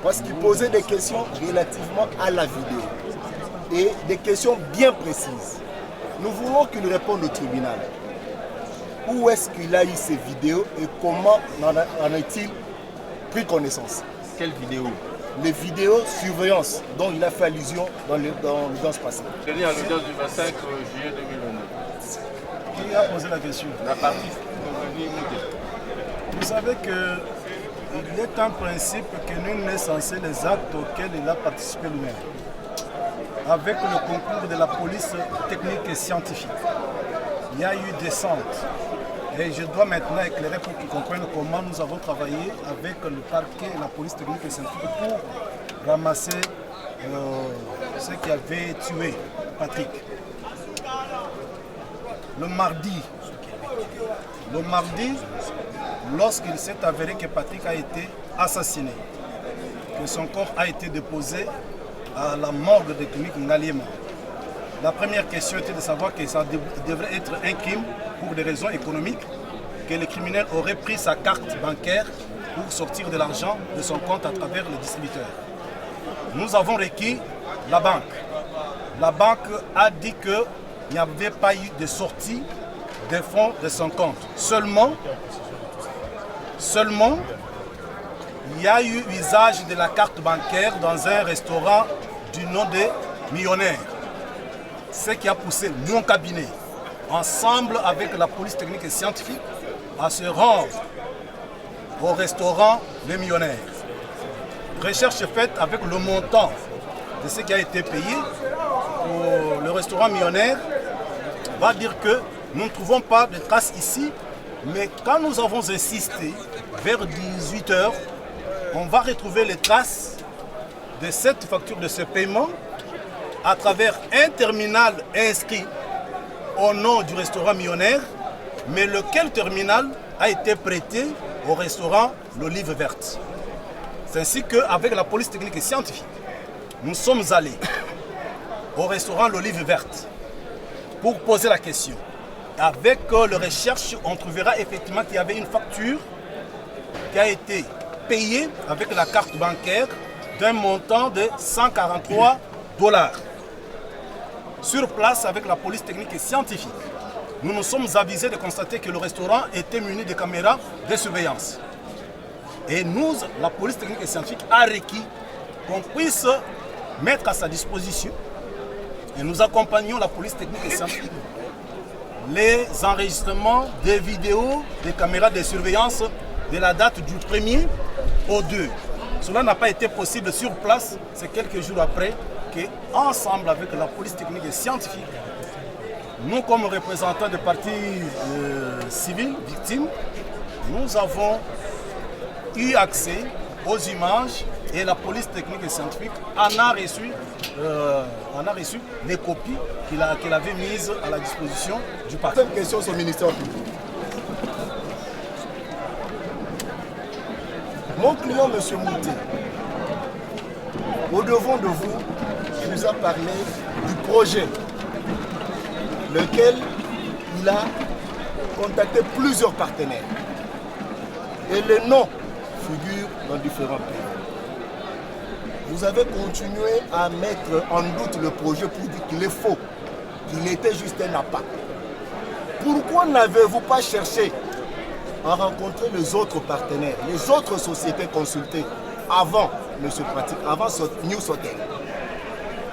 Parce qu'il posait des questions relativement à la vidéo. Et des questions bien précises. Nous voulons qu'il réponde au tribunal. Où est-ce qu'il a eu ces vidéos et comment en a-t-il pris connaissance? Quelle vidéo? Les vidéos surveillance dont il a fait allusion dans l'audience passée. C'est lié à l'audience du 25 juillet 2022. Qui a posé la question? La partie. Vous savez que il est un principe que nul n'est censé les actes auxquels il a participé lui-même. Avec le concours de la police technique et scientifique, il y a eu descente. Et je dois maintenant éclairer pour qu'ils comprennent comment nous avons travaillé avec le parquet et la police technique et scientifique pour ramasser ceux qui avaient tué Patrick. Le mardi, lorsqu'il s'est avéré que Patrick a été assassiné, que son corps a été déposé à la morgue de clinique Ngaliema, la première question était de savoir que ça devrait être un crime pour des raisons économiques, que le criminel aurait pris sa carte bancaire pour sortir de l'argent de son compte à travers le distributeur. Nous avons requis la banque. La banque a dit qu'il n'y avait pas eu de sortie des fonds de son compte. Seulement, il y a eu usage de la carte bancaire dans un restaurant du nom de Millionnaire. Ce qui a poussé mon cabinet, ensemble avec la police technique et scientifique, à se rendre au restaurant Les Millionnaires. Recherche faite avec le montant de ce qui a été payé pour le restaurant Millionnaire va dire que nous ne trouvons pas de traces ici, mais quand nous avons insisté, vers 18 h, on va retrouver les traces de cette facture de ce paiement à travers un terminal inscrit au nom du restaurant Millionnaire, mais lequel terminal a été prêté au restaurant L'Olive Verte. C'est ainsi qu'avec la police technique et scientifique, nous sommes allés au restaurant L'Olive Verte pour poser la question. Avec les recherches, on trouvera effectivement qu'il y avait une facture qui a été payée avec la carte bancaire d'un montant de 143 $. Sur place, avec la police technique et scientifique, nous nous sommes avisés de constater que le restaurant était muni de caméras de surveillance. Et nous, la police technique et scientifique, a requis qu'on puisse mettre à sa disposition, et nous accompagnons la police technique et scientifique, les enregistrements des vidéos des caméras de surveillance de la date du 1er au 2. Cela n'a pas été possible sur place, c'est quelques jours après qu'ensemble avec la police technique et scientifique, nous comme représentants des partis civils, victimes, nous avons eu accès aux images et la police technique et scientifique en a reçu les copies qu'il avait mises à la disposition du parti. Deuxième question sur le ministère public. Mon client, M. Mouté, au-devant de vous, il nous a parlé du projet, lequel il a contacté plusieurs partenaires. Et les noms figurent dans différents pays. Vous avez continué à mettre en doute le projet pour dire qu'il est faux, qu'il était juste un appât. Pourquoi n'avez-vous pas cherché à rencontrer les autres partenaires, les autres sociétés consultées avant M. Pratique, avant News Hotel?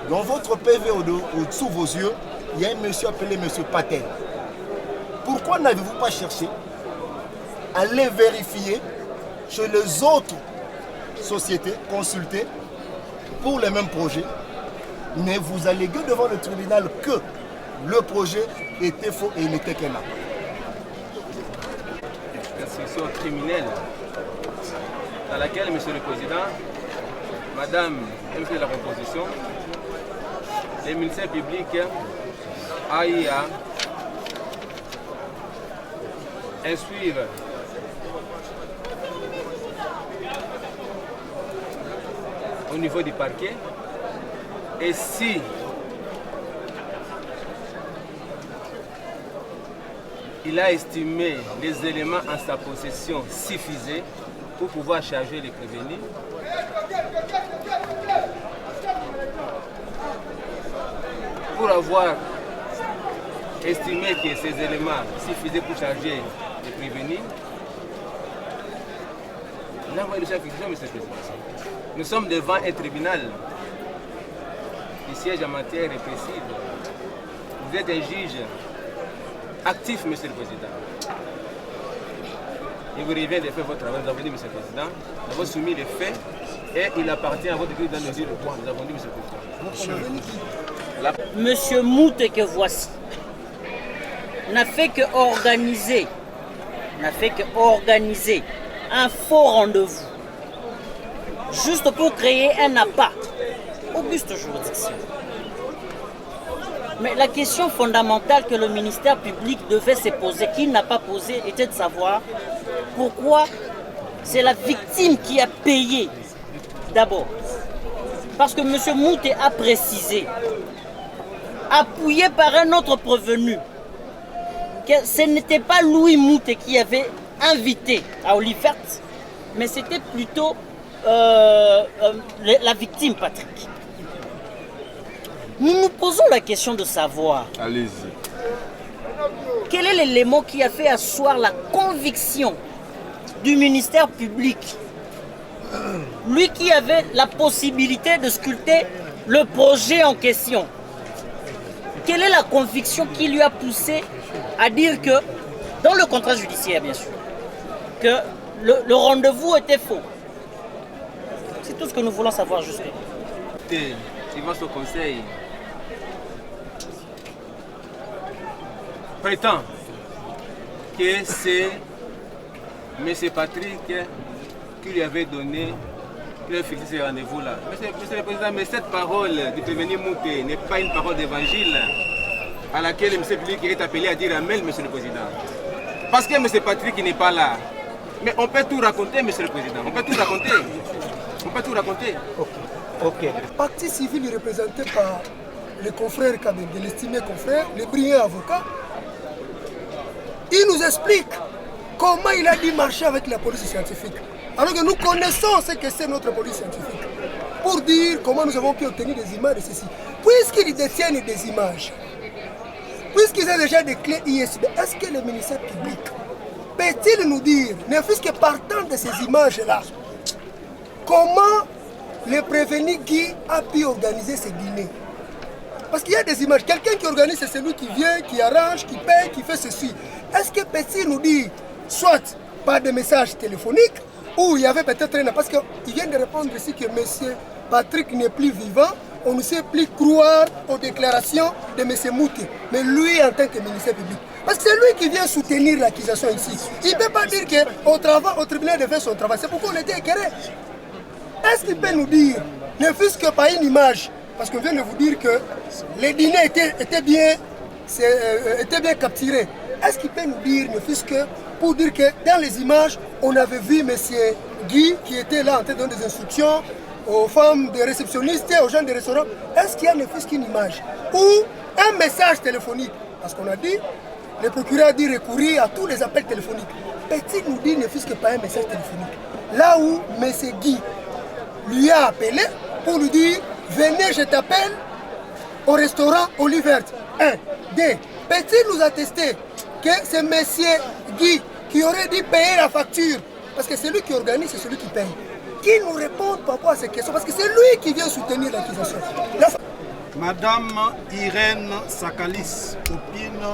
Dans votre PV au-dessous de vos yeux, il y a un monsieur appelé M. Patel. Pourquoi n'avez-vous pas cherché à les vérifier chez les autres sociétés consultées pour les mêmes projets, mais vous alléguez devant le tribunal que le projet était faux et il n'était qu'un appât? L'instruction criminelle dans laquelle, Monsieur le Président, Madame a fait la composition, le ministère public a eu à instruire au niveau du parquet, et si il a estimé les éléments en sa possession suffisaient pour pouvoir charger les prévenus, pour avoir estimé que ces éléments suffisaient pour charger les prévenus, il a envoyé le chef d'accusation, M. le Président. Nous sommes devant un tribunal qui siège en matière répressive. Vous êtes un juge actif, M. le Président. Il vous revient de faire votre travail. Nous avons dit, M. le Président, nous avons soumis les faits et il appartient à votre équipe de nous dire le point. Nous avons dit, M. le Président. Monsieur Mouté que voici n'a fait que organiser un faux rendez-vous juste pour créer un appât. Auguste juridiction. Mais la question fondamentale que le ministère public devait se poser, qu'il n'a pas posée, était de savoir pourquoi c'est la victime qui a payé d'abord. Parce que M. Mouté a précisé, appuyé par un autre prévenu, que ce n'était pas Louis Mouté qui avait invité à Olivert, mais c'était plutôt la victime, Patrick. Nous nous posons la question de savoir quel est l'élément qui a fait asseoir la conviction du ministère public, lui qui avait la possibilité de sculpter le projet en question. Quelle est la conviction qui lui a poussé à dire que, dans le contrat judiciaire bien sûr, que le rendez-vous était faux? C'est tout ce que nous voulons savoir jusqu'à. Suivant ce conseil, prétend que c'est M. Patrick qui lui avait donné, qui a fixé ce rendez-vous-là. Monsieur le Président, mais cette parole du prévenu Mouté n'est pas une parole d'évangile à laquelle M. Public est appelé à dire Amen, Monsieur le Président. Parce que M. Patrick n'est pas là. Mais on peut tout raconter, Monsieur le Président. On peut tout raconter. On peut tout raconter. Ok. Parti civil représenté par les confrères Kabende, l'estimé confrère, les brillants avocats, il nous explique comment il a dû marcher avec la police scientifique. Alors que nous connaissons ce que c'est notre police scientifique. Pour dire comment nous avons pu obtenir des images de ceci. Puisqu'ils détiennent des images, puisqu'ils ont déjà des clés ISB, est-ce que le ministère public peut-il nous dire, ne fût-ce que partant de ces images-là, comment le prévenu Guy a pu organiser ces dîners? Parce qu'il y a des images. Quelqu'un qui organise, c'est celui qui vient, qui arrange, qui paye, qui fait ceci. Est-ce que peut-il nous dire, soit par des messages téléphoniques, ou il y avait peut-être un... Parce qu'il vient de répondre ici que M. Patrick n'est plus vivant, on ne sait plus croire aux déclarations de M. Mouté. Mais lui, en tant que ministère public, Parce que c'est lui qui vient soutenir l'accusation ici. Il ne peut pas dire qu'au tribunal de faire son travail. C'est pourquoi on était éclairé. Est-ce qu'il peut nous dire, ne fût-ce que par une image, parce qu'on vient de vous dire que les dîners étaient bien capturés. Est-ce qu'il peut nous dire, ne fût-ce que pour dire que dans les images, on avait vu M. Guy qui était là en train de donner des instructions aux femmes de réceptionnistes, aux gens des restaurants. Est-ce qu'il y a ne fût-ce qu'une image ou un message téléphonique? Parce qu'on a dit, le procureur a dit recourir à tous les appels téléphoniques. Peut-il nous dire ne fût-ce que pas un message téléphonique? Là où M. Guy lui a appelé pour lui dire venez, je t'appelle au restaurant Olive Verte. 1. 2. Peut-il nous attester que c'est M. Guy qui aurait dû payer la facture? Parce que c'est lui qui organise, c'est celui qui paye. Qui nous répond par rapport à ces questions? Parce que c'est lui qui vient soutenir l'accusation. Madame Irène Sakalis opine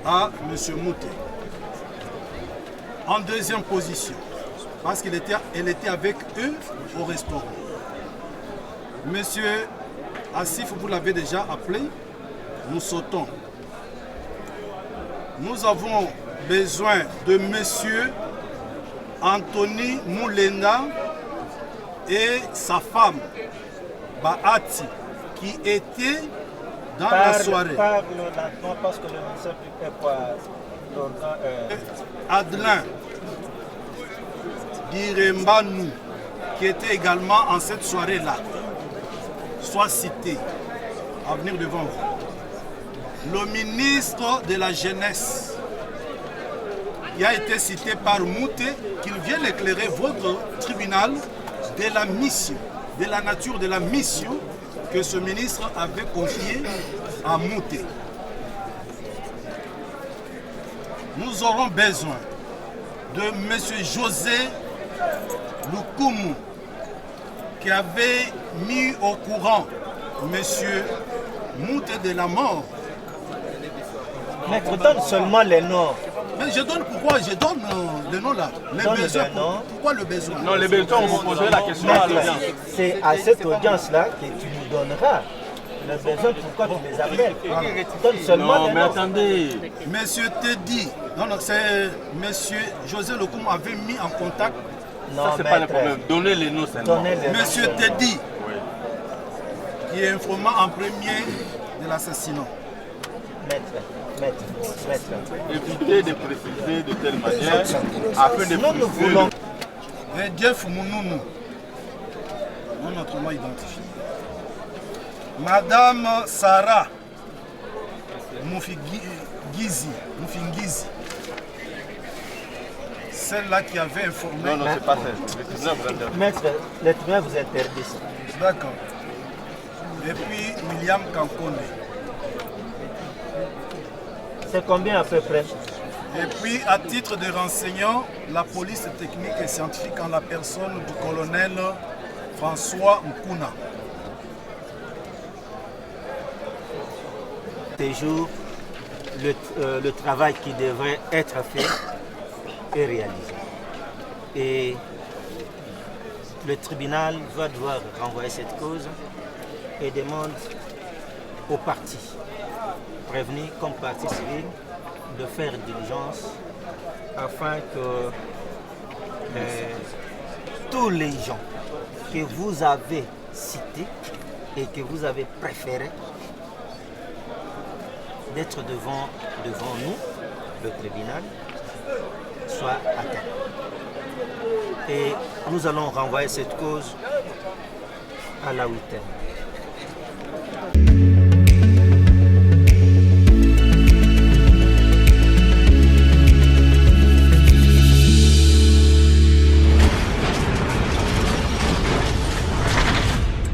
à M. Mouté. En deuxième position, parce qu'elle était avec eux au restaurant. Monsieur Assif, vous l'avez déjà appelé, nous sautons. Nous avons besoin de monsieur Anthony Moulenda et sa femme, Bahati, qui était dans la soirée. Parce que le ministère Adelin Dirembanou, qui était également en cette soirée-là, soit cité à venir devant vous. Le ministre de la Jeunesse, qui a été cité par Mouté, qu'il vienne éclairer votre tribunal de la mission, de la nature de la mission que ce ministre avait confiée à Mouté. Nous aurons besoin de M. José Lukumu, qui avait mis au courant M. Mouté de la mort. Mais tu donnes seulement les noms. Mais je donne pourquoi? Je donne le nom là. Les besoins. Pourquoi le besoin? Non, les besoins, on vous poserait la question à l'audience. C'est à cette audience-là que tu nous donneras le besoin, pourquoi tu les appelles. Tu donnes seulement non, les mais noms. attendez. Monsieur Teddy, non, c'est Monsieur José Lokoum avait mis en contact. Non, ça, c'est pas le problème. Donnez les noms seulement. Monsieur Teddy, qui est informant en premier de l'assassinat. Maître. Évitez de préciser de telle manière afin de nous voulons. Et Dieu Foumounounou, non autrement identifié. Madame Sarah Moufingizi, celle-là qui avait informé. Non, c'est pas celle. Maître, le tribunal vous interdit ça. D'accord. Et puis William Kankone. C'est combien à peu près? Et puis, à titre de renseignement, la police technique et scientifique en la personne du colonel François Nkuna. Toujours, le travail qui devrait être fait est réalisé. Et le tribunal va devoir renvoyer cette cause et demande aux parties prévenus comme partie civile de faire diligence afin que tous les gens que vous avez cités et que vous avez préférés d'être devant nous, le tribunal, soient atteints. Et nous allons renvoyer cette cause à la huitaine.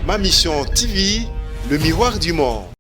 Ma Mission TV, le miroir du monde.